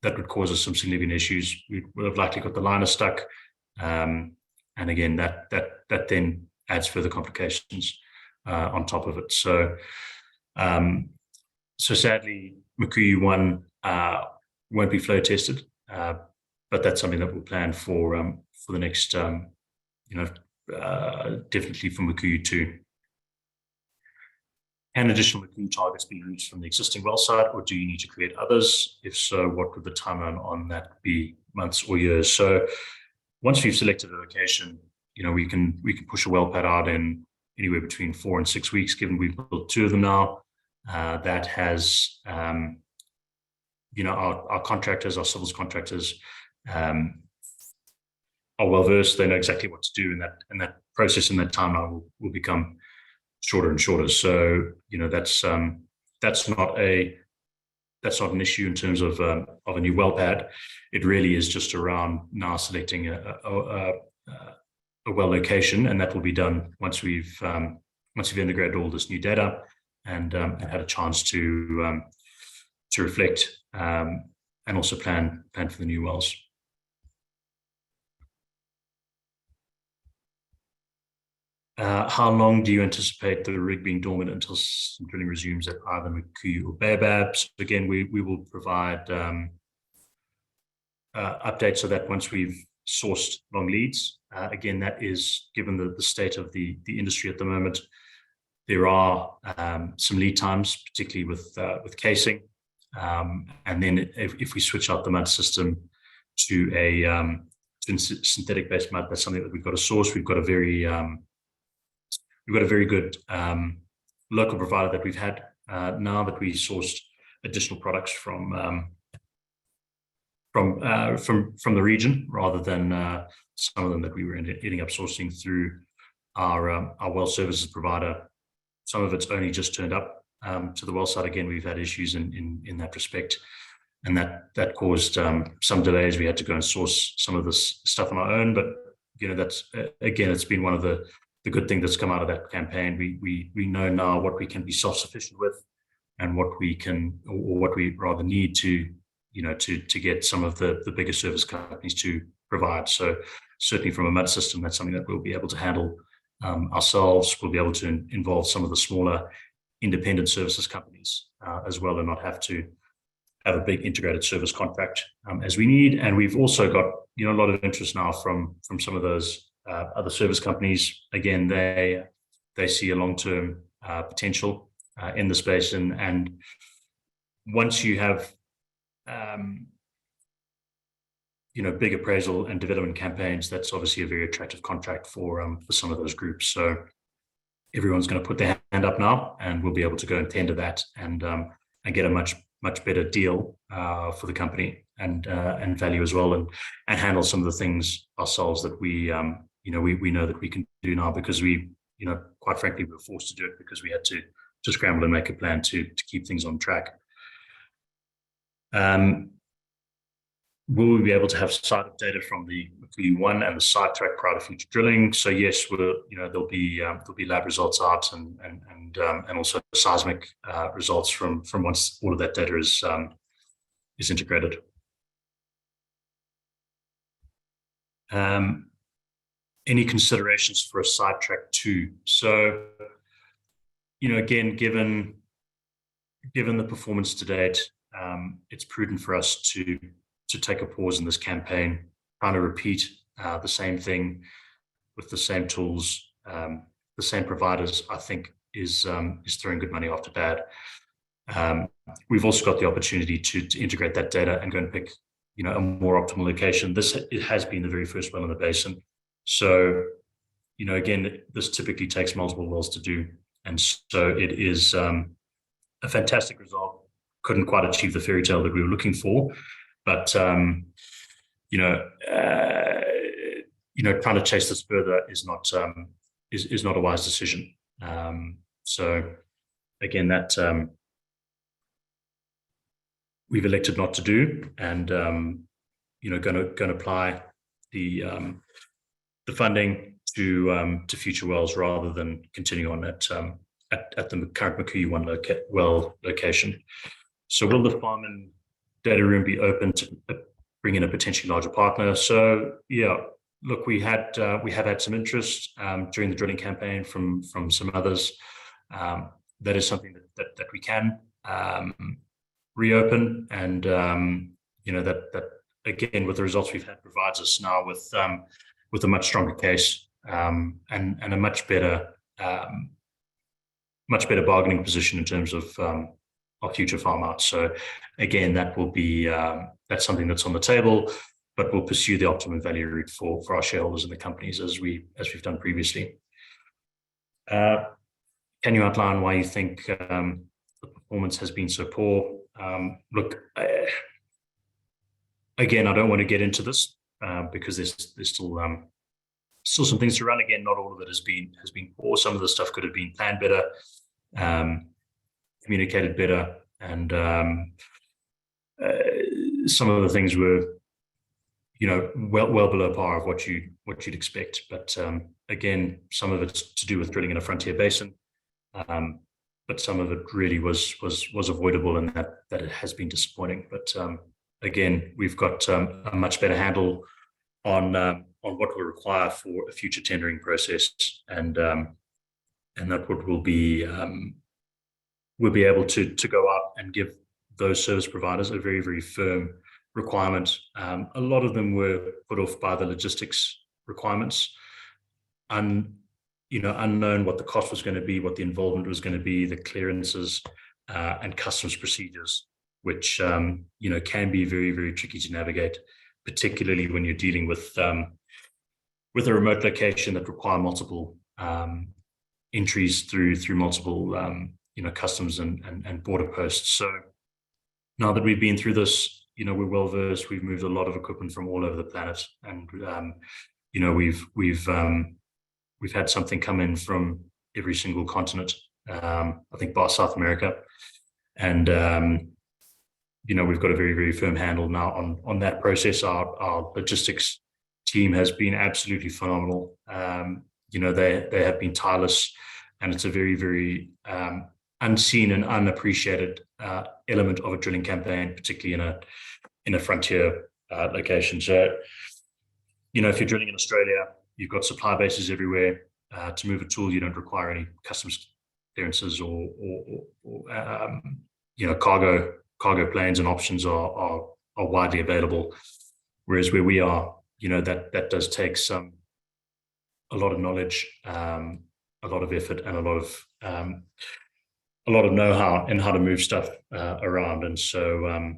Speaker 1: would cause us some significant issues. We would have likely got the liner stuck, and again that then adds further complications on top of it. So sadly, Mukuyu-1 won't be flow tested, but that's something that we'll plan for the next definitely for Mukuyu-2. Can additional Mukuyu targets be reached from the existing well site, or do you need to create others? If so, what would the timeline on that be, months or years? So once we've selected a location, we can push a well pad out in anywhere between 4 and 6 weeks, given we've built 2 of them now. That has our contractors, our civils contractors are well versed. They know exactly what to do, and that process and that timeline will become shorter and shorter. So that's not an issue in terms of a new well pad. It really is just around now selecting a well location, and that will be done once we've integrated all this new data and had a chance to reflect and also plan for the new wells. How long do you anticipate the rig being dormant until drilling resumes at either Mukuyu or Baobab? So again, we will provide updates so that once we've sourced long leads. Again, that is given the state of the industry at the moment. There are some lead times, particularly with casing, and then if we switch out the mud system to a synthetic-based mud, that's something that we've got to source. We've got a very good local provider that we've had now that we sourced additional products from the region, rather than some of them that we were ending up sourcing through our well services provider. Some of it's only just turned up to the well site. Again, we've had issues in that respect, and that caused some delays. We had to go and source some of this stuff on our own, but that's again, it's been one of the good things that's come out of that campaign. We know now what we can be self-sufficient with, and what we can, or what we rather need to, to get some of the bigger service companies to provide. So certainly from a mud system, that's something that we'll be able to handle ourselves. We'll be able to involve some of the smaller independent services companies as well, and not have to have a big integrated service contract as we need. And we've also got a lot of interest now from some of those other service companies. Again, they see a long-term potential in this basin, and once you have big appraisal and development campaigns, that's obviously a very attractive contract for some of those groups. So everyone's going to put their hand up now, and we'll be able to go and tender that and get a much better deal for the company and value as well, and handle some of the things ourselves that we know that we can do now, because we quite frankly, we were forced to do it because we had to scramble and make a plan to keep things on track. Will we be able to have site data from the Mukuyu-1 and the sidetrack prior to future drilling? So yes, there'll be lab results out and also seismic results from once all of that data is integrated. Any considerations for a sidetrack 2? So again, given the performance to date, it's prudent for us to take a pause in this campaign, trying to repeat the same thing with the same tools, the same providers, I think is throwing good money after bad. We've also got the opportunity to integrate that data and go and pick a more optimal location. It has been the very first well in the basin. So again, this typically takes multiple wells to do. And so it is a fantastic result. Couldn't quite achieve the fairy tale that we were looking for, but trying to chase this further is not a wise decision. So again, that we've elected not to do, and going to apply the funding to future wells rather than continue on at the current Mukuyu-1 well location. So will the farm and data room be open to bring in a potentially larger partner? So yeah, look, we have had some interest during the drilling campaign from some others. That is something that we can reopen, and that again, with the results we've had, provides us now with a much stronger case and a much better bargaining position in terms of our future farm out. So again, that will be that's something that's on the table, but we'll pursue the optimum value route for our shareholders and the companies as we've done previously. Can you outline why you think the performance has been so poor? Look, again, I don't want to get into this because there's still some things to run. Again, not all of it has been poor. Some of the stuff could have been planned better, communicated better, and some of the things were, well below par of what you'd expect. But again, some of it's to do with drilling in a frontier basin, but some of it really was avoidable, and that it has been disappointing. But again, we've got a much better handle on what we'll require for a future tendering process, and that what we'll be able to go out and give those service providers a very, very firm requirement. A lot of them were put off by the logistics requirements, unknown what the cost was going to be, what the involvement was going to be, the clearances and customs procedures, which can be very, very tricky to navigate, particularly when you're dealing with a remote location that require multiple entries through multiple customs and border posts. So now that we've been through this, we're well versed. We've moved a lot of equipment from all over the planet, and we've had something come in from every single continent. I think bar South America, and we've got a very, very firm handle now on that process. Our logistics team has been absolutely phenomenal. They have been tireless, and it's a very, very unseen and unappreciated element of a drilling campaign, particularly in a frontier location. So, if you're drilling in Australia, you've got supply bases everywhere. To move a tool, you don't require any customs clearances or cargo planes and options are widely available. Whereas where we are, that does take a lot of knowledge, a lot of effort, and a lot of know-how in how to move stuff around. And so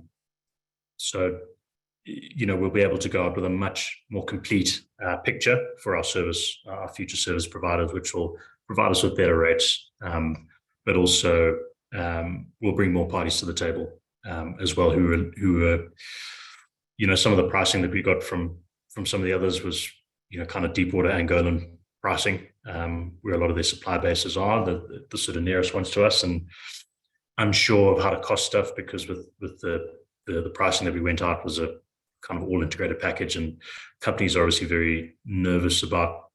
Speaker 1: we'll be able to go out with a much more complete picture for our future service providers, which will provide us with better rates, but also will bring more parties to the table as well, who are, some of the pricing that we got from some of the others was, kind of deep water Angolan pricing, where a lot of their supply bases are, the sort of nearest ones to us, and unsure of how to cost stuff, because with the pricing that we went out was a kind of all integrated package, and companies are obviously very nervous about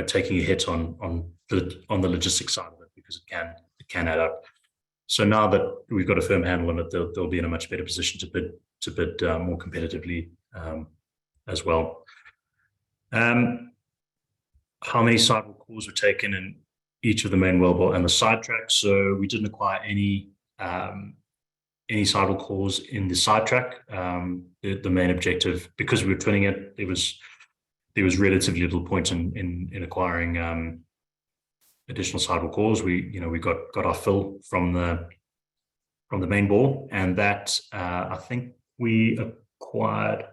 Speaker 1: taking a hit on the logistics side of it, because it can add up. So now that we've got a firm handle on it, they'll be in a much better position to bid more competitively as well. How many sidewall cores were taken in each of the main wellbore and the sidetrack? So we didn't acquire any sidewall cores in the sidetrack. The main objective, because we were twinning it, there was relatively little point in acquiring additional sidewall cores. We got our fill from the main bore, and that I think we acquired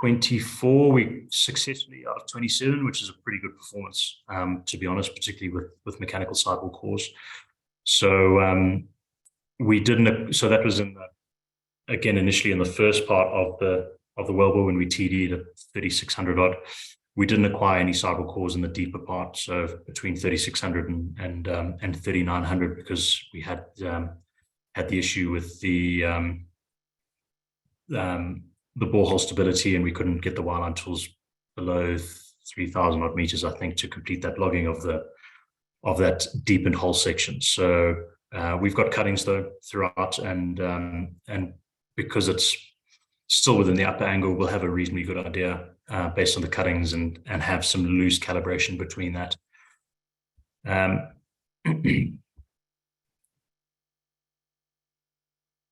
Speaker 1: 24 we successfully out of 27, which is a pretty good performance, to be honest, particularly with mechanical sidewall cores. So we didn't. So that was initially in the first part of the wellbore when we TD'd at 3600 odd. We didn't acquire any sidewall cores in the deeper part, so between 3600 and 3900, because we had the issue with the borehole stability, and we couldn't get the wireline tools below 3,000 odd meters, I think, to complete that logging of that deepened hole section. So we've got cuttings though throughout, and because it's still within the upper angle, we'll have a reasonably good idea based on the cuttings, and have some loose calibration between that.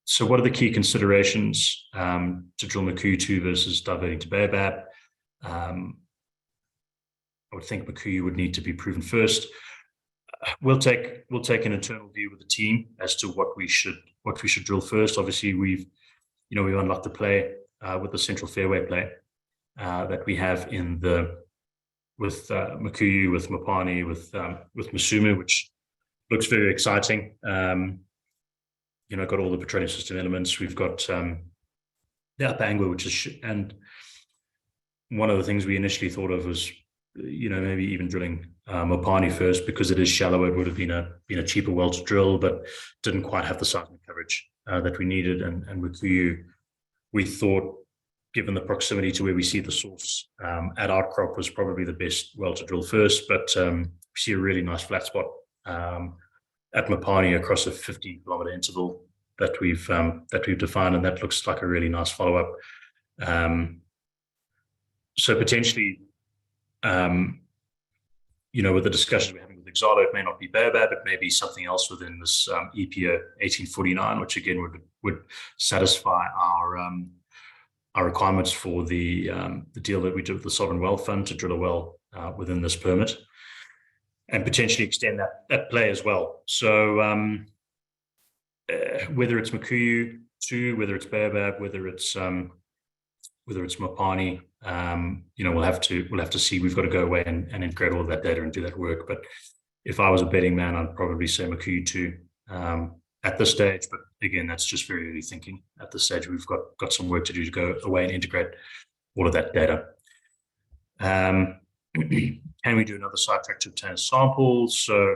Speaker 1: So what are the key considerations to drill Mukuyu-2 versus diverting to Baobab? I would think Mukuyu would need to be proven first. We'll take an internal view with the team as to what we should drill first. Obviously, we've unlocked the play with the Central Fairway play that we have with Mukuyu, with Mopani, with Musumu, which looks very exciting. Got all the petroleum system elements. We've got the upper angle, and one of the things we initially thought of was, maybe even drilling Mopani first, because it is shallower. It would have been a cheaper well to drill, but didn't quite have the seismic coverage that we needed. And Mukuyu, we thought, given the proximity to where we see the source at Outcrop, was probably the best well to drill first. But we see a really nice flat spot at Mopani across a 50-kilometer interval that we've defined, and that looks like a really nice follow-up. So potentially, with the discussions we're having with Exalo, it may not be Baobab, it may be something else within this EPO 1849, which again would satisfy our requirements for the deal that we did with the Sovereign Wealth Fund to drill a well within this permit, and potentially extend that play as well. So whether it's Mukuyu-2, whether it's Baobab, whether it's Mopani, we'll have to see. We've got to go away and integrate all of that data and do that work. But if I was a betting man, I'd probably say Mukuyu-2 at this stage. But again, that's just very early thinking. At this stage, we've got some work to do to go away and integrate all of that data. Can we do another sidetrack to obtain a sample? So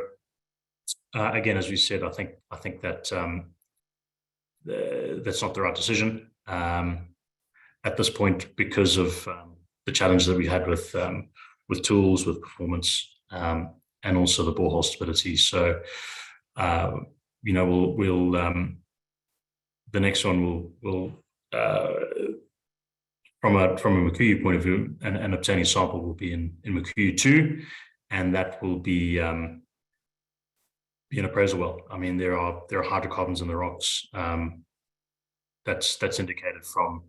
Speaker 1: again, as we said, I think that that's not the right decision. at this point because of the challenges that we had with tools, with performance, and also the borehole stability. So, we'll the next one will from a Mukuyu point of view, and obtaining a sample will be in Mukuyu-2, and that will be an appraisal well. I mean, there are hydrocarbons in the rocks. That's indicated from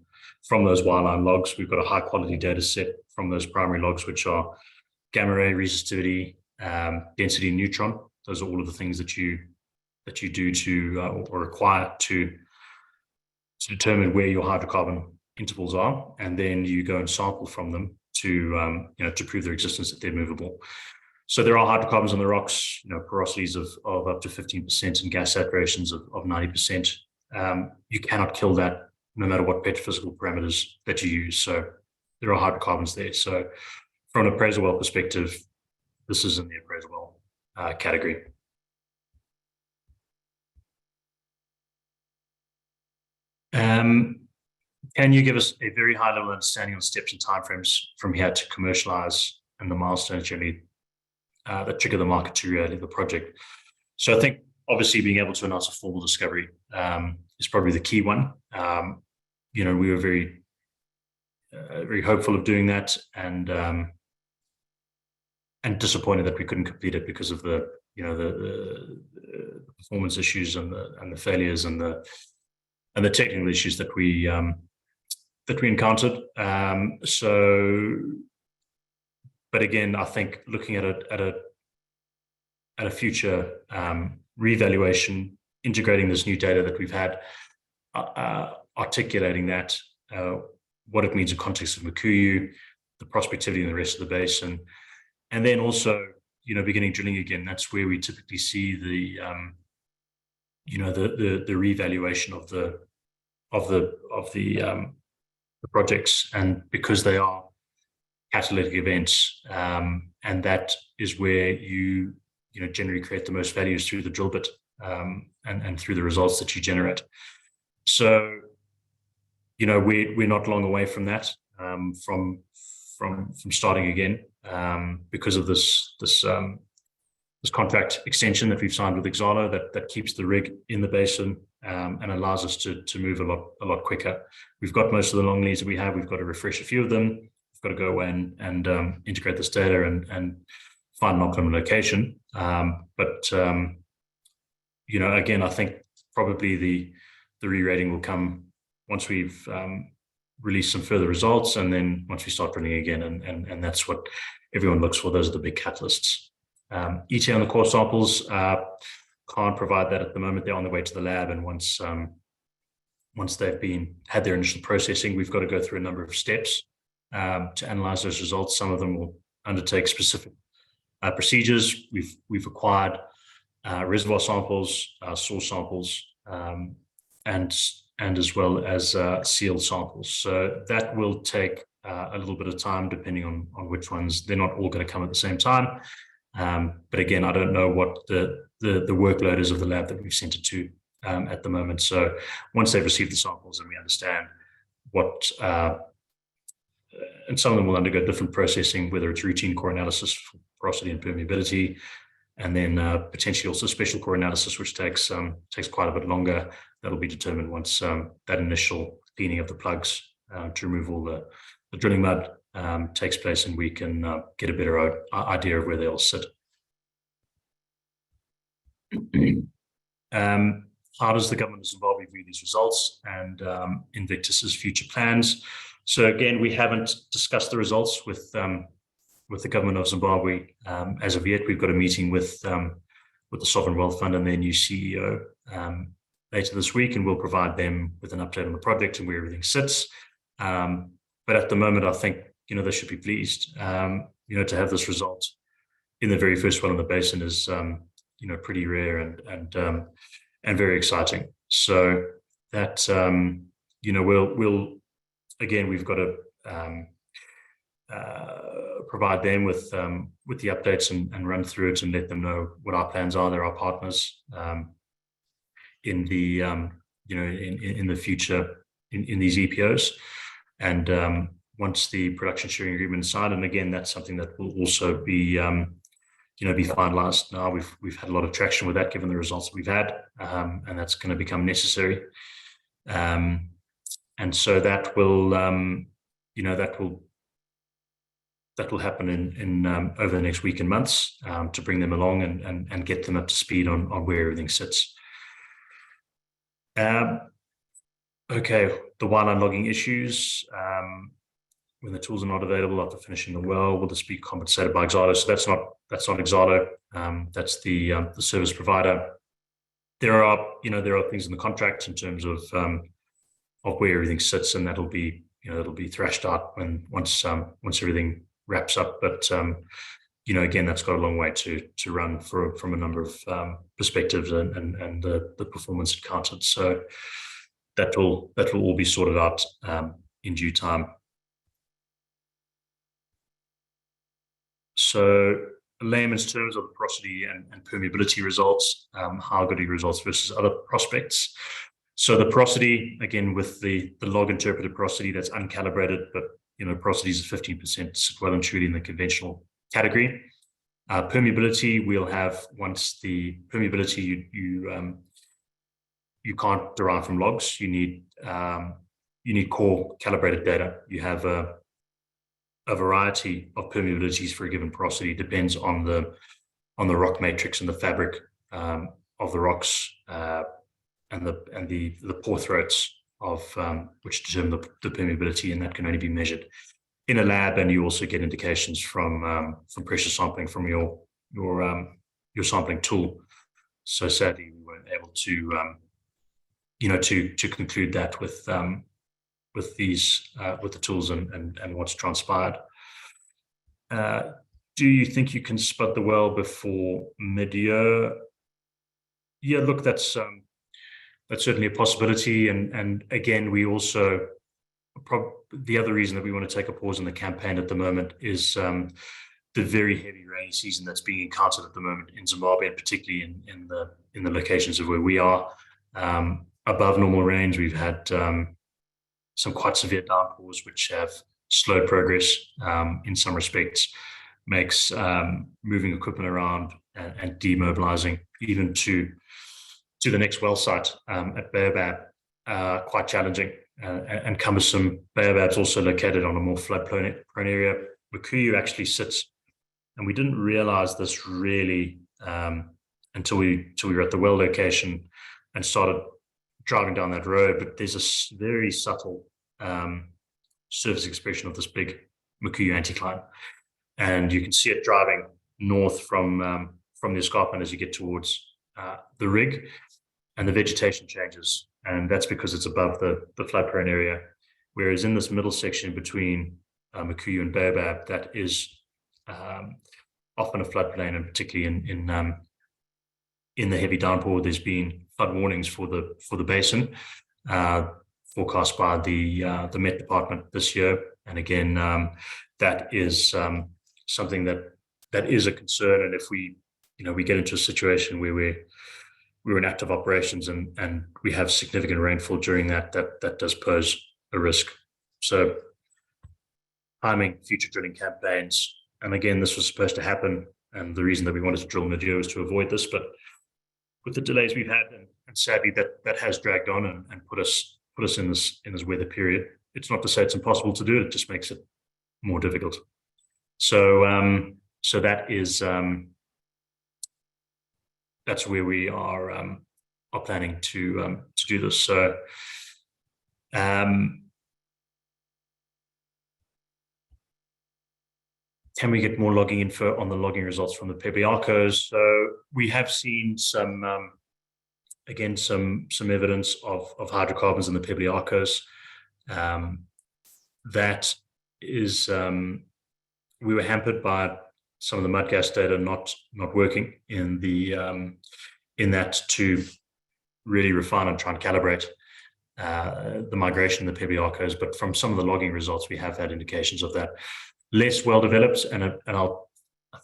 Speaker 1: those wireline logs. We've got a high quality data set from those primary logs, which are gamma ray, resistivity, density, neutron. Those are all of the things that you do to or require to determine where your hydrocarbon intervals are, and then you go and sample from them to prove their existence, that they're movable. So there are hydrocarbons in the rocks, porosities of up to 15% and gas saturations of 90%. You cannot kill that no matter what petrophysical parameters that you use. So there are hydrocarbons there. So from an appraisal well perspective, this is in the appraisal well category. Can you give us a very high level understanding on steps and timeframes from here to commercialize and the milestones generally that trigger the market to reality the project? So I think obviously being able to announce a formal discovery is probably the key one. We were very hopeful of doing that, and disappointed that we couldn't complete it because of the performance issues and the failures and the technical issues that we encountered. But again, I think looking at a future reevaluation, integrating this new data that we've had, articulating that, what it means in context of Mukuyu, the prospectivity in the rest of the basin, and then also, beginning drilling again. That's where we typically see the reevaluation of the projects, and because they are catalytic events, and that is where you generally create the most values through the drill bit, and through the results that you generate. So we're not long away from that, from starting again, because of this contract extension that we've signed with Exalo that keeps the rig in the basin, and allows us to move a lot quicker. We've got most of the long leads that we have. We've got to refresh a few of them. We've got to go away and integrate this data and find an optimum location. But again, I think probably the re-rating will come once we've released some further results, and then once we start drilling again, and that's what everyone looks for. Those are the big catalysts. ETA on the core samples, can't provide that at the moment. They're on the way to the lab, and once they've had their initial processing, we've got to go through a number of steps to analyze those results. Some of them will undertake specific procedures. We've acquired reservoir samples, source samples, and as well as sealed samples. So that will take a little bit of time, depending on which ones. They're not all going to come at the same time. But again, I don't know what the workload is of the lab that we've sent it to at the moment. So once they've received the samples and we understand what, and some of them will undergo different processing, whether it's routine core analysis for porosity and permeability, and then potentially also special core analysis, which takes quite a bit longer. That'll be determined once that initial cleaning of the plugs to remove all the drilling mud takes place, and we can get a better idea of where they all sit. How does the government of Zimbabwe view these results and Invictus's future plans? So again, we haven't discussed the results with the government of Zimbabwe as of yet. We've got a meeting with the Sovereign Wealth Fund and their new CEO later this week, and we'll provide them with an update on the project and where everything sits. But at the moment, I think they should be pleased. To have this result in the very first well in the basin is pretty rare and very exciting. So that we've got to provide them with the updates and run through it and let them know what our plans are. They're our partners in the future in these EPOs. And once the production sharing agreement is signed, and again, that's something that will also be be finalized. Now we've had a lot of traction with that, given the results that we've had, and that's going to become necessary. And so that will that will happen in over the next week and months, to bring them along and get them up to speed on where everything sits. Okay, the wireline logging issues. When the tools are not available after finishing the well, will this be compensated by Exalo? So that's not Exalo. That's the service provider. There are things in the contract in terms of where everything sits, and that'll be thrashed out once everything wraps up. But again, that's got a long way to run from a number of perspectives and the performance encountered. So that will all be sorted out in due time. So, layman's terms of the porosity and permeability results, how good are your results versus other prospects? So the porosity, again, with the log interpreted porosity, that's uncalibrated, but porosities of 15% sit well and truly in the conventional category. Permeability, we'll have, once the permeability you can't derive from logs. You need core calibrated data. You have a variety of permeabilities for a given porosity. Depends on the rock matrix and the fabric of the rocks, and the pore throats of which determine the permeability, and that can only be measured in a lab. And you also get indications from pressure sampling from your sampling tool. So sadly, we weren't able to to conclude that with the tools and what's transpired. Do you think you can spud the well before mid-year? Yeah, look, that's certainly a possibility. And again, we also the other reason that we want to take a pause in the campaign at the moment is the very heavy rainy season that's being encountered at the moment in Zimbabwe, and particularly in the locations of where we are. Above normal rains, we've had some quite severe downpours, which have slowed progress in some respects, makes moving equipment around and demobilizing even to the next well site at Baobab quite challenging and cumbersome. Baobab's also located on a more flood-prone area. Mukuyu actually sits, and we didn't realize this really until we were at the well location and started driving down that road. But there's a very subtle surface expression of this big Mukuyu anticline, and you can see it driving north from the escarpment as you get towards the rig, and the vegetation changes, and that's because it's above the flood-prone area. Whereas in this middle section between Mukuyu and Baobab, that is often a floodplain, and particularly in the heavy downpour, there's been flood warnings for the basin forecast by the Met Department this year. And again, that is something that is a concern. And if we get into a situation where we're in active operations and we have significant rainfall during that does pose a risk. So timing future drilling campaigns, and again, this was supposed to happen, and the reason that we wanted to drill mid-year was to avoid this, but with the delays we've had, and sadly that has dragged on and put us in this weather period. It's not to say it's impossible to do it just makes it more difficult. So that is that's where we are planning to do this. So can we get more logging info on the logging results from the Pebliarcos? So we have seen some evidence of hydrocarbons in the Pebliarcos. That is, we were hampered by some of the mud gas data not working in that to really refine and try and calibrate the migration in the Pebliarcos. But from some of the logging results, we have had indications of that. Less well developed, and I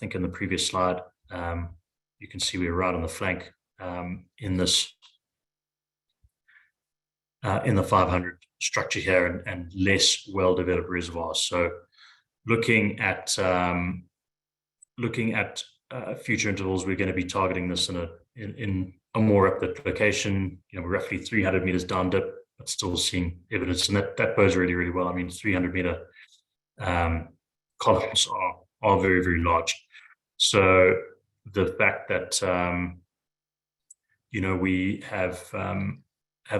Speaker 1: think in the previous slide, you can see we're right on the flank in the 500 structure here and less well-developed reservoirs. So looking at future intervals, we're going to be targeting this in a more uplift location. We're roughly 300 meters down dip, but still seeing evidence, and that bodes really, really well. I mean, 300-meter columns are very, very large. So the fact that we have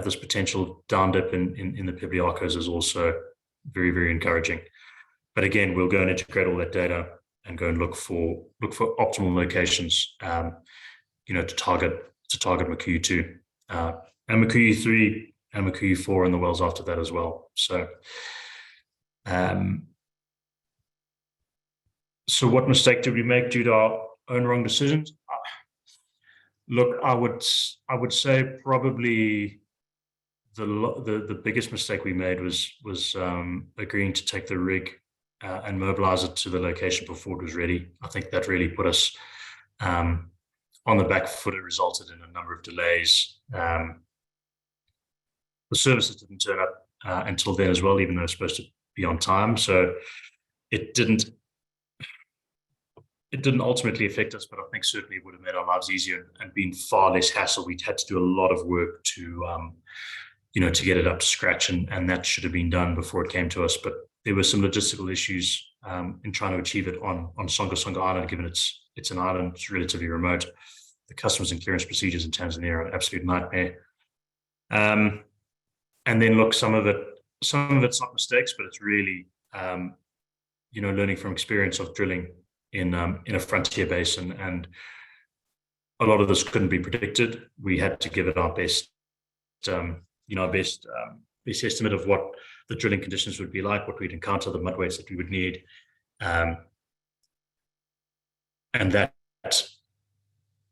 Speaker 1: this potential down dip in the Pebbly Arcos is also very, very encouraging. But again, we'll go and integrate all that data and go and look for optimal locations, to target Mukuyu-2, and Mukuyu-3 and Mukuyu-4 and the wells after that as well. So, so what mistake did we make due to our own wrong decisions? Look, I would say probably the biggest mistake we made was agreeing to take the rig and mobilize it to the location before it was ready. I think that really put us on the back foot. It resulted in a number of delays. The services didn't turn up until then as well, even though it was supposed to be on time. So it didn't ultimately affect us, but I think certainly it would have made our lives easier and been far less hassle. We'd had to do a lot of work to get it up to scratch, and that should have been done before it came to us. But there were some logistical issues in trying to achieve it on Songa Songa Island, given it's an island, it's relatively remote. The customs and clearance procedures in Tanzania are an absolute nightmare. And then look, some of it's not mistakes, but it's really learning from experience of drilling in a frontier basin, and a lot of this couldn't be predicted. We had to give it our best, best estimate of what the drilling conditions would be like, what we'd encounter, the mud weights that we would need, and that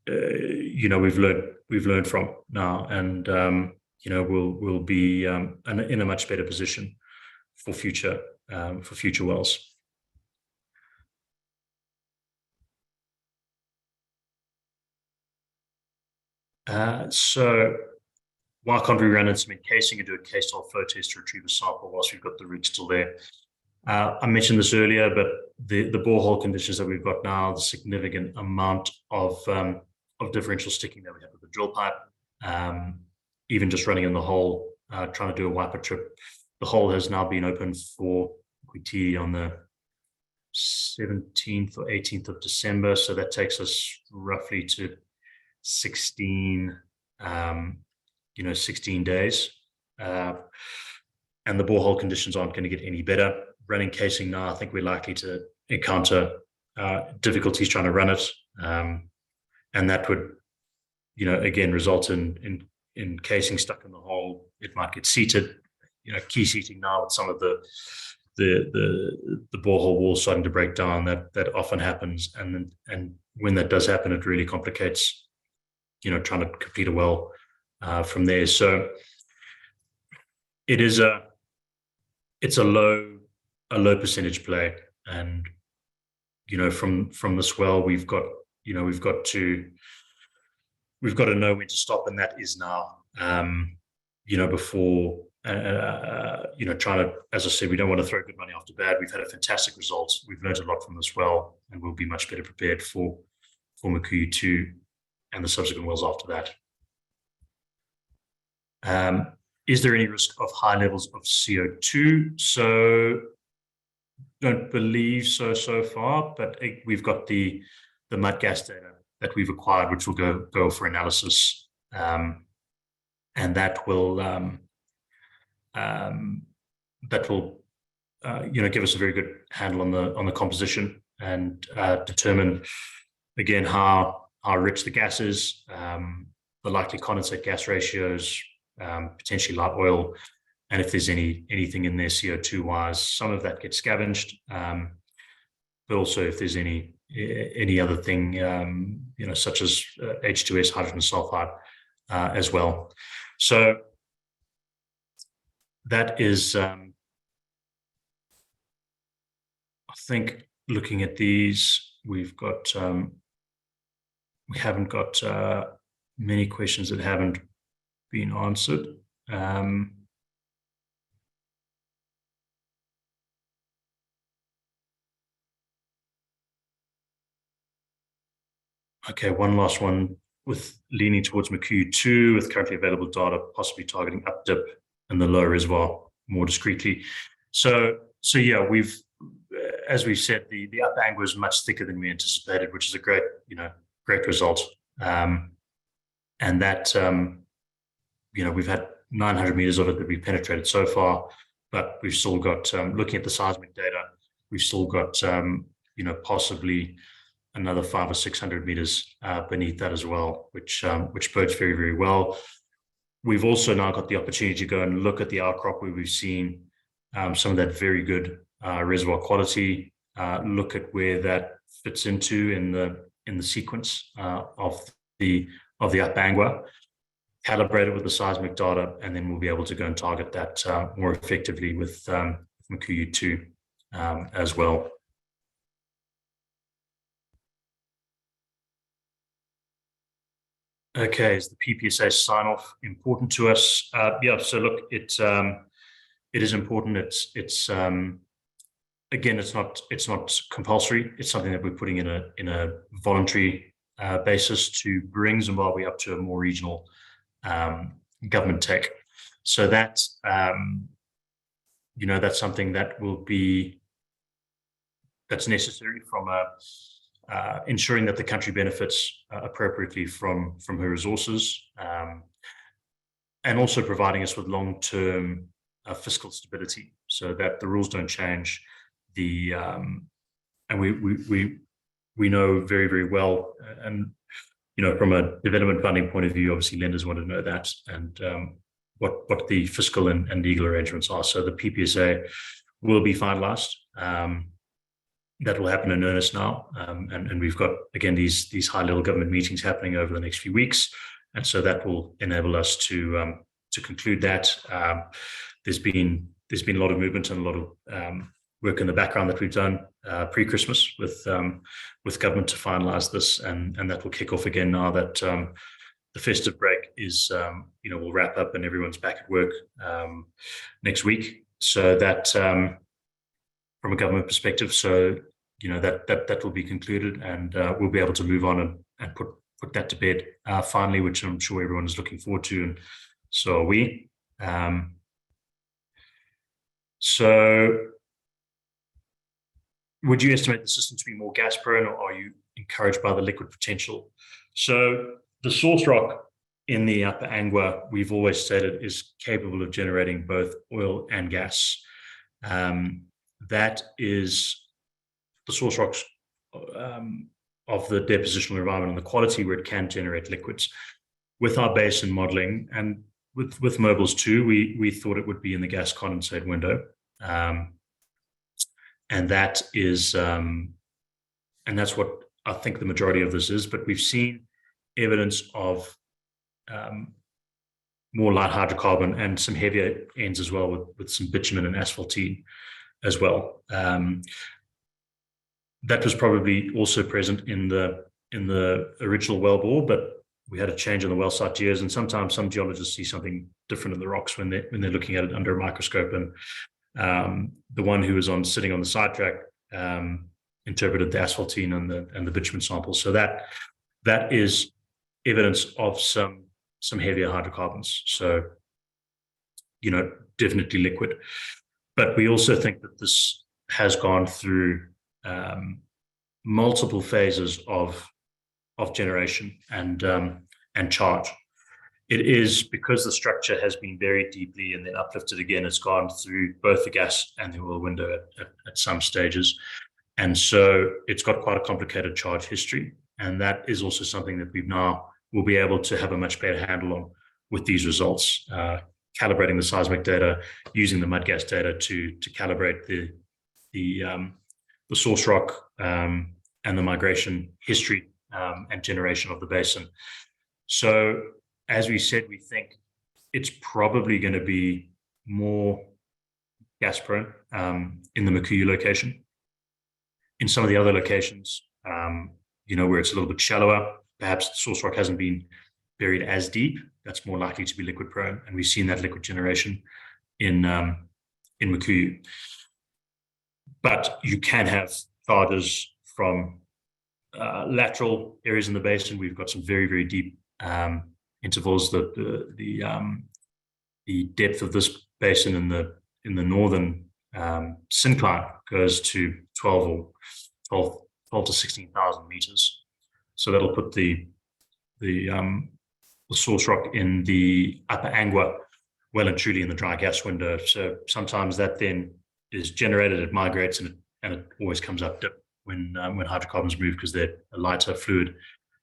Speaker 1: we've learned from now, and we'll be in a much better position for future wells. So why can't we run in some encasing and do a case hole flow test to retrieve a sample whilst we've got the rig still there? I mentioned this earlier, but the borehole conditions that we've got now, the significant amount of differential sticking that we have with the drill pipe, even just running in the hole, trying to do a wiper trip. The hole has now been open for Quiti on the 17th or 18th of December, so that takes us roughly to 16 days, and the borehole conditions aren't going to get any better. Running casing now, I think we're likely to encounter difficulties trying to run it, and that would, again, result in casing stuck in the hole. It might get seated, key seating now with some of the borehole walls starting to break down. That often happens, and when that does happen, it really complicates trying to complete a well from there. So it's a low percentage play, and from this well we've got to know when to stop, and that is now. Before trying to, as I said, we don't want to throw good money after bad. We've had a fantastic result. We've learned a lot from this well, and we'll be much better prepared for Mukuyu-2 and the subsequent wells after that. Is there any risk of high levels of CO2? So don't believe so far, but we've got the mud gas data that we've acquired, which will go for analysis, and that will give us a very good handle on the composition, and determine again how rich the gas is, the likely condensate gas ratios, potentially light oil, and if there's anything in there CO2 wise. Some of that gets scavenged, but also if there's any other thing, such as H2S, hydrogen sulfide, as well. So that is, I think, looking at these, we haven't got many questions that haven't been answered. Okay, one last one with leaning towards Mukuyu-2 with currently available data, possibly targeting up dip in the lower reservoir more discreetly. So yeah, as we've said, the up angle is much thicker than we anticipated, which is a great result. And that we've had 900 meters of it that we've penetrated so far, but we've still got looking at the seismic data, we've still got possibly another 500 or 600 meters beneath that as well, which bodes very, very well. We've also now got the opportunity to go and look at the outcrop where we've seen some of that very good reservoir quality. Look at where that fits into in the sequence of the up angwa. Calibrate it with the seismic data, and then we'll be able to go and target that more effectively with Mukuyu-2 as well. Okay, is the PPSA sign-off important to us? Yeah, so look, it is important. It's again, it's not compulsory. It's something that we're putting in a voluntary basis to bring Zimbabwe up to a more regional government tech. So that's that's something that that's necessary from ensuring that the country benefits appropriately from her resources, and also providing us with long-term fiscal stability, so that the rules don't change. And we know very, very well, and from a development funding point of view, obviously lenders want to know that, and what the fiscal and legal arrangements are. So the PPSA will be finalized. That will happen in earnest now, and we've got again these high-level government meetings happening over the next few weeks, and so that will enable us to conclude that. There's been a lot of movement and a lot of work in the background that we've done pre-Christmas with government to finalize this, and that will kick off again now that the festive break is will wrap up and everyone's back at work next week. So that from a government perspective, so that will be concluded, and we'll be able to move on and put that to bed finally, which I'm sure everyone is looking forward to, and so are we. So would you estimate the system to be more gas prone, or are you encouraged by the liquid potential? So the source rock in the upper Angwa, we've always stated, is capable of generating both oil and gas. That is the source rocks of the depositional environment and the quality where it can generate liquids. With our basin modeling and with mobiles too, we thought it would be in the gas condensate window. And that is, and that's what I think the majority of this is, but we've seen evidence of more light hydrocarbon and some heavier ends as well, with some bitumen and asphaltene as well. That was probably also present in the original well bore, but we had a change in the well site gears, and sometimes some geologists see something different in the rocks when they're looking at it under a microscope. And the one who was sitting on the sidetrack interpreted the asphaltene and the bitumen samples. So that is evidence of some heavier hydrocarbons. So definitely liquid. But we also think that this has gone through multiple phases of generation and charge. It is because the structure has been buried deeply and then uplifted again. It's gone through both the gas and the oil window at some stages, and so it's got quite a complicated charge history. And that is also something that we'll be able to have a much better handle on with these results. Calibrating the seismic data, using the mud gas data to calibrate the source rock and the migration history and generation of the basin. So, as we said, we think it's probably going to be more gas prone in the Mukuyu location. In some of the other locations, where it's a little bit shallower, perhaps the source rock hasn't been buried as deep. That's more likely to be liquid prone, and we've seen that liquid generation in Mukuyu. But you can have charges from lateral areas in the basin. We've got some very, very deep intervals. The depth of this basin in the northern syncline goes to 12 to 16,000 meters. So that'll put the source rock in the upper Angwa well and truly in the dry gas window. So sometimes that then is generated, it migrates, and it always comes up dip when hydrocarbons move, because they're a lighter fluid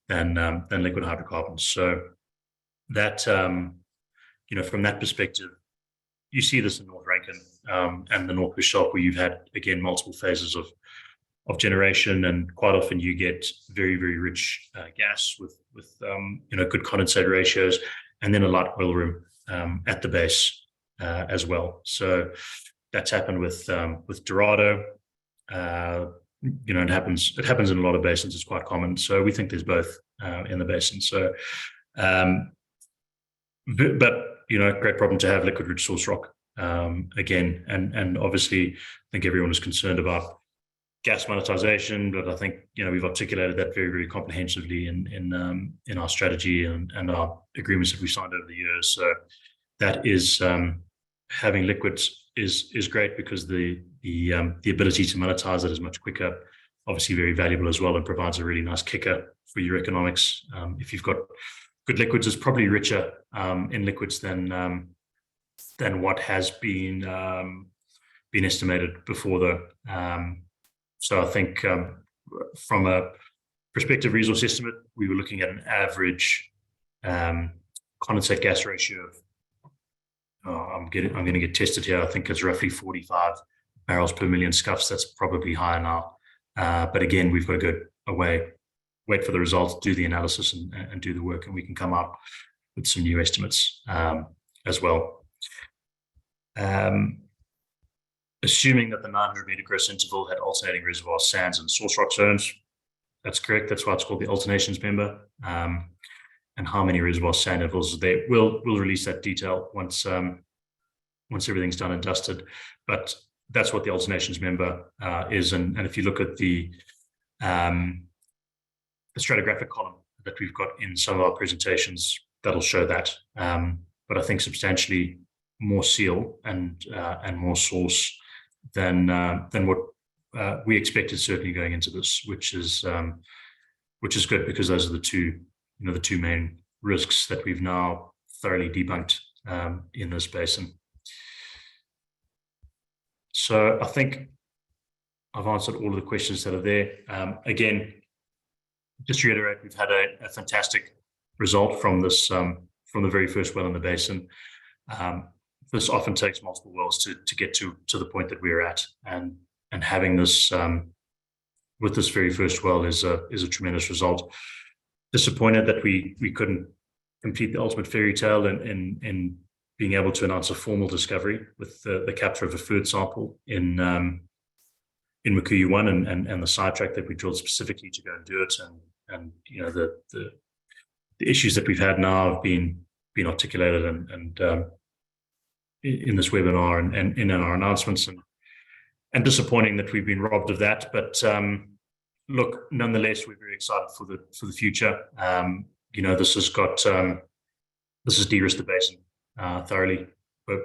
Speaker 1: than liquid hydrocarbons. So that from that perspective, you see this in North Rankin and the North Bush Shelf, where you've had again multiple phases of generation, and quite often you get very, very rich gas with good condensate ratios, and then a light oil room at the base as well. So that's happened with Dorado. It happens in a lot of basins. It's quite common. So we think there's both in the basin. So, but great problem to have, liquid rich source rock again, and obviously I think everyone is concerned about gas monetization, but I think we've articulated that very, very comprehensively in our strategy and our agreements that we signed over the years. So that is having liquids is great, because the ability to monetize it is much quicker. Obviously, very valuable as well, and provides a really nice kicker for your economics. If you've got good liquids, it's probably richer in liquids than what has been estimated before, though. So I think from a prospective resource estimate, we were looking at an average condensate gas ratio of, I'm going to get tested here, I think it's roughly 45 barrels per million scuffs. That's probably higher now. But again, we've got to go away, wait for the results, do the analysis, and do the work, and we can come up with some new estimates as well. Assuming that the 900-meter gross interval had alternating reservoir sands and source rock zones, that's correct. That's why it's called the alternations member. And how many reservoir sand intervals there? We'll release that detail once everything's done and dusted. But that's what the alternations member is. And if you look at the stratigraphic column that we've got in some of our presentations, that'll show that. But I think substantially more seal and more source than what we expected, certainly going into this, which is good, because those are the two main risks that we've now thoroughly debunked in this basin. So I think I've answered all of the questions that are there. Again, just to reiterate, we've had a fantastic result from this, from the very first well in the basin. This often takes multiple wells to get to the point that we're at, and having this with this very first well is a tremendous result. Disappointed that we couldn't complete the ultimate fairy tale in being able to announce a formal discovery with the capture of a fluid sample in Mukuyu-1 and the sidetrack that we drilled specifically to go and do it, and the issues that we've had now have been articulated and in this webinar and in our announcements, and disappointing that we've been robbed of that. But look, nonetheless, we're very excited for the future. This has de-risked the basin thoroughly, but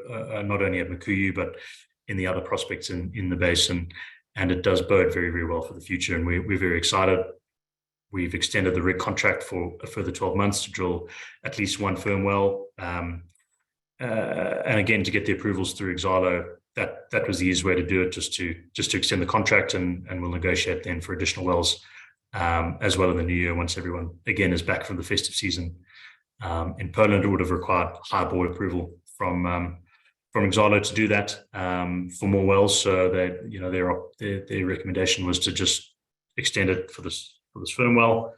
Speaker 1: not only at Mukuyu, but in the other prospects in the basin, and it does bode very, very well for the future. And we're very excited. We've extended the rig contract for a further 12 months to drill at least one firm well. And again, to get the approvals through Exalo, that was the easiest way to do it, just to extend the contract, and we'll negotiate then for additional wells as well in the new year, once everyone again is back from the festive season. In Poland, it would have required high board approval from Exalo to do that for more wells. So their recommendation was to just extend it for this firm well.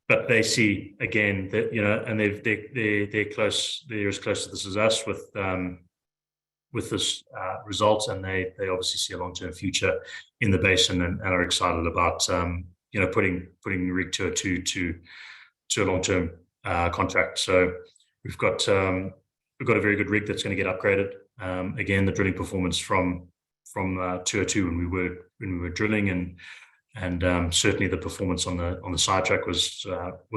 Speaker 1: But they see again that and they're close. They're as close to this as us with this result, and they obviously see a long-term future in the basin and are excited about putting rig 202 to a long-term contract. So we've got a very good rig that's going to get upgraded. Again, the drilling performance from 202 when we were drilling, and certainly the performance on the sidetrack was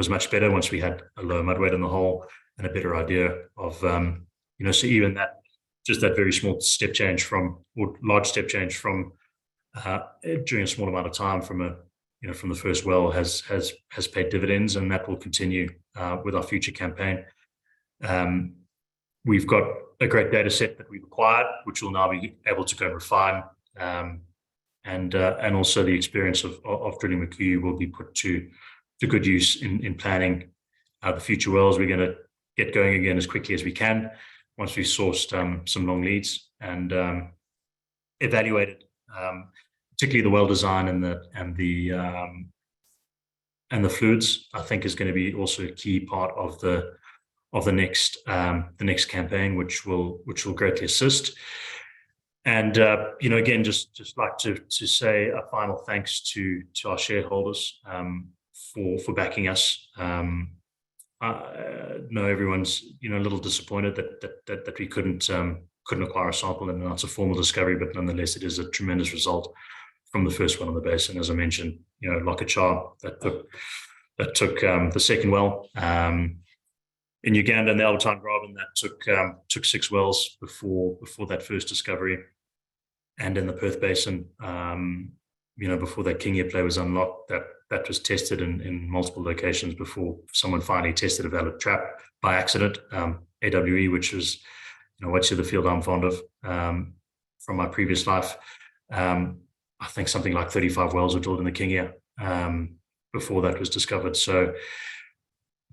Speaker 1: much better once we had a low mud weight in the hole and a better idea of so even that, just that very small step change from, or large step change from during a small amount of time from the first well has paid dividends, and that will continue with our future campaign. We've got a great data set that we've acquired, which we'll now be able to go and refine, and also the experience of drilling Mukuyu will be put to good use in planning the future wells. We're going to get going again as quickly as we can once we've sourced some long leads and evaluated, particularly the well design and the fluids. I think is going to be also a key part of the next campaign, which will greatly assist. And again, just like to say a final thanks to our shareholders for backing us. I know everyone's a little disappointed that we couldn't acquire a sample, and that's a formal discovery, but nonetheless it is a tremendous result from the first one on the basin. As I mentioned, Lokacha that took the second well in Uganda, and the Albertine Graben that took 6 wells before that first discovery, and in the Perth Basin, before that King Ear play was unlocked, that was tested in multiple locations before someone finally tested a valid trap by accident. AWE, which was what's the field I'm fond of from my previous life. I think something like 35 wells were drilled in the King Ear before that was discovered. So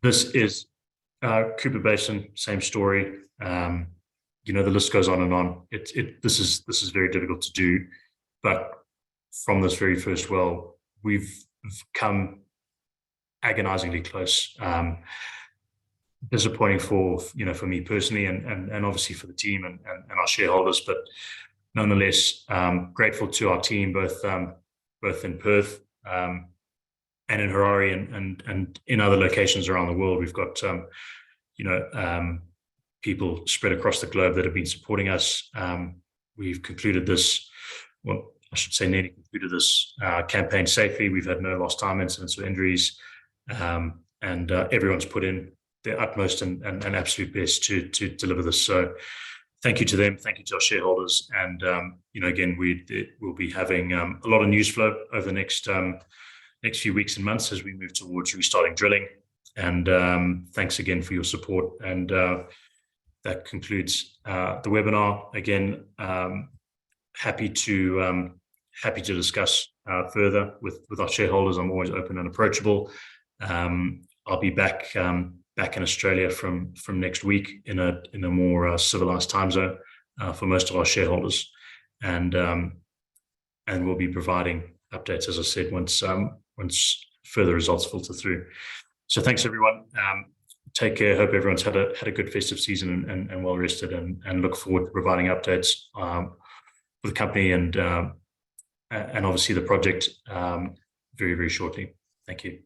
Speaker 1: this is Cooper Basin, same story. The list goes on and on. This is very difficult to do, but from this very first well, we've come agonizingly close. Disappointing for me personally, and obviously for the team and our shareholders, but nonetheless grateful to our team, both in Perth and in Harare and in other locations around the world. We've got people spread across the globe that have been supporting us. We've concluded this, well, I should say nearly concluded this campaign safely. We've had no lost time incidents or injuries, and everyone's put in their utmost and absolute best to deliver this. So thank you to them, thank you to our shareholders, and again, we'll be having a lot of news flow over the next few weeks and months as we move towards restarting drilling. And thanks again for your support. And that concludes the webinar. Again, happy to discuss further with our shareholders. I'm always open and approachable. I'll be back in Australia from next week in a more civilized time zone for most of our shareholders, and we'll be providing updates, as I said, once further results filter through. So thanks everyone. Take care. Hope everyone's had a good festive season and well rested, and look forward to providing updates for the company and obviously the project very, very shortly. Thank you.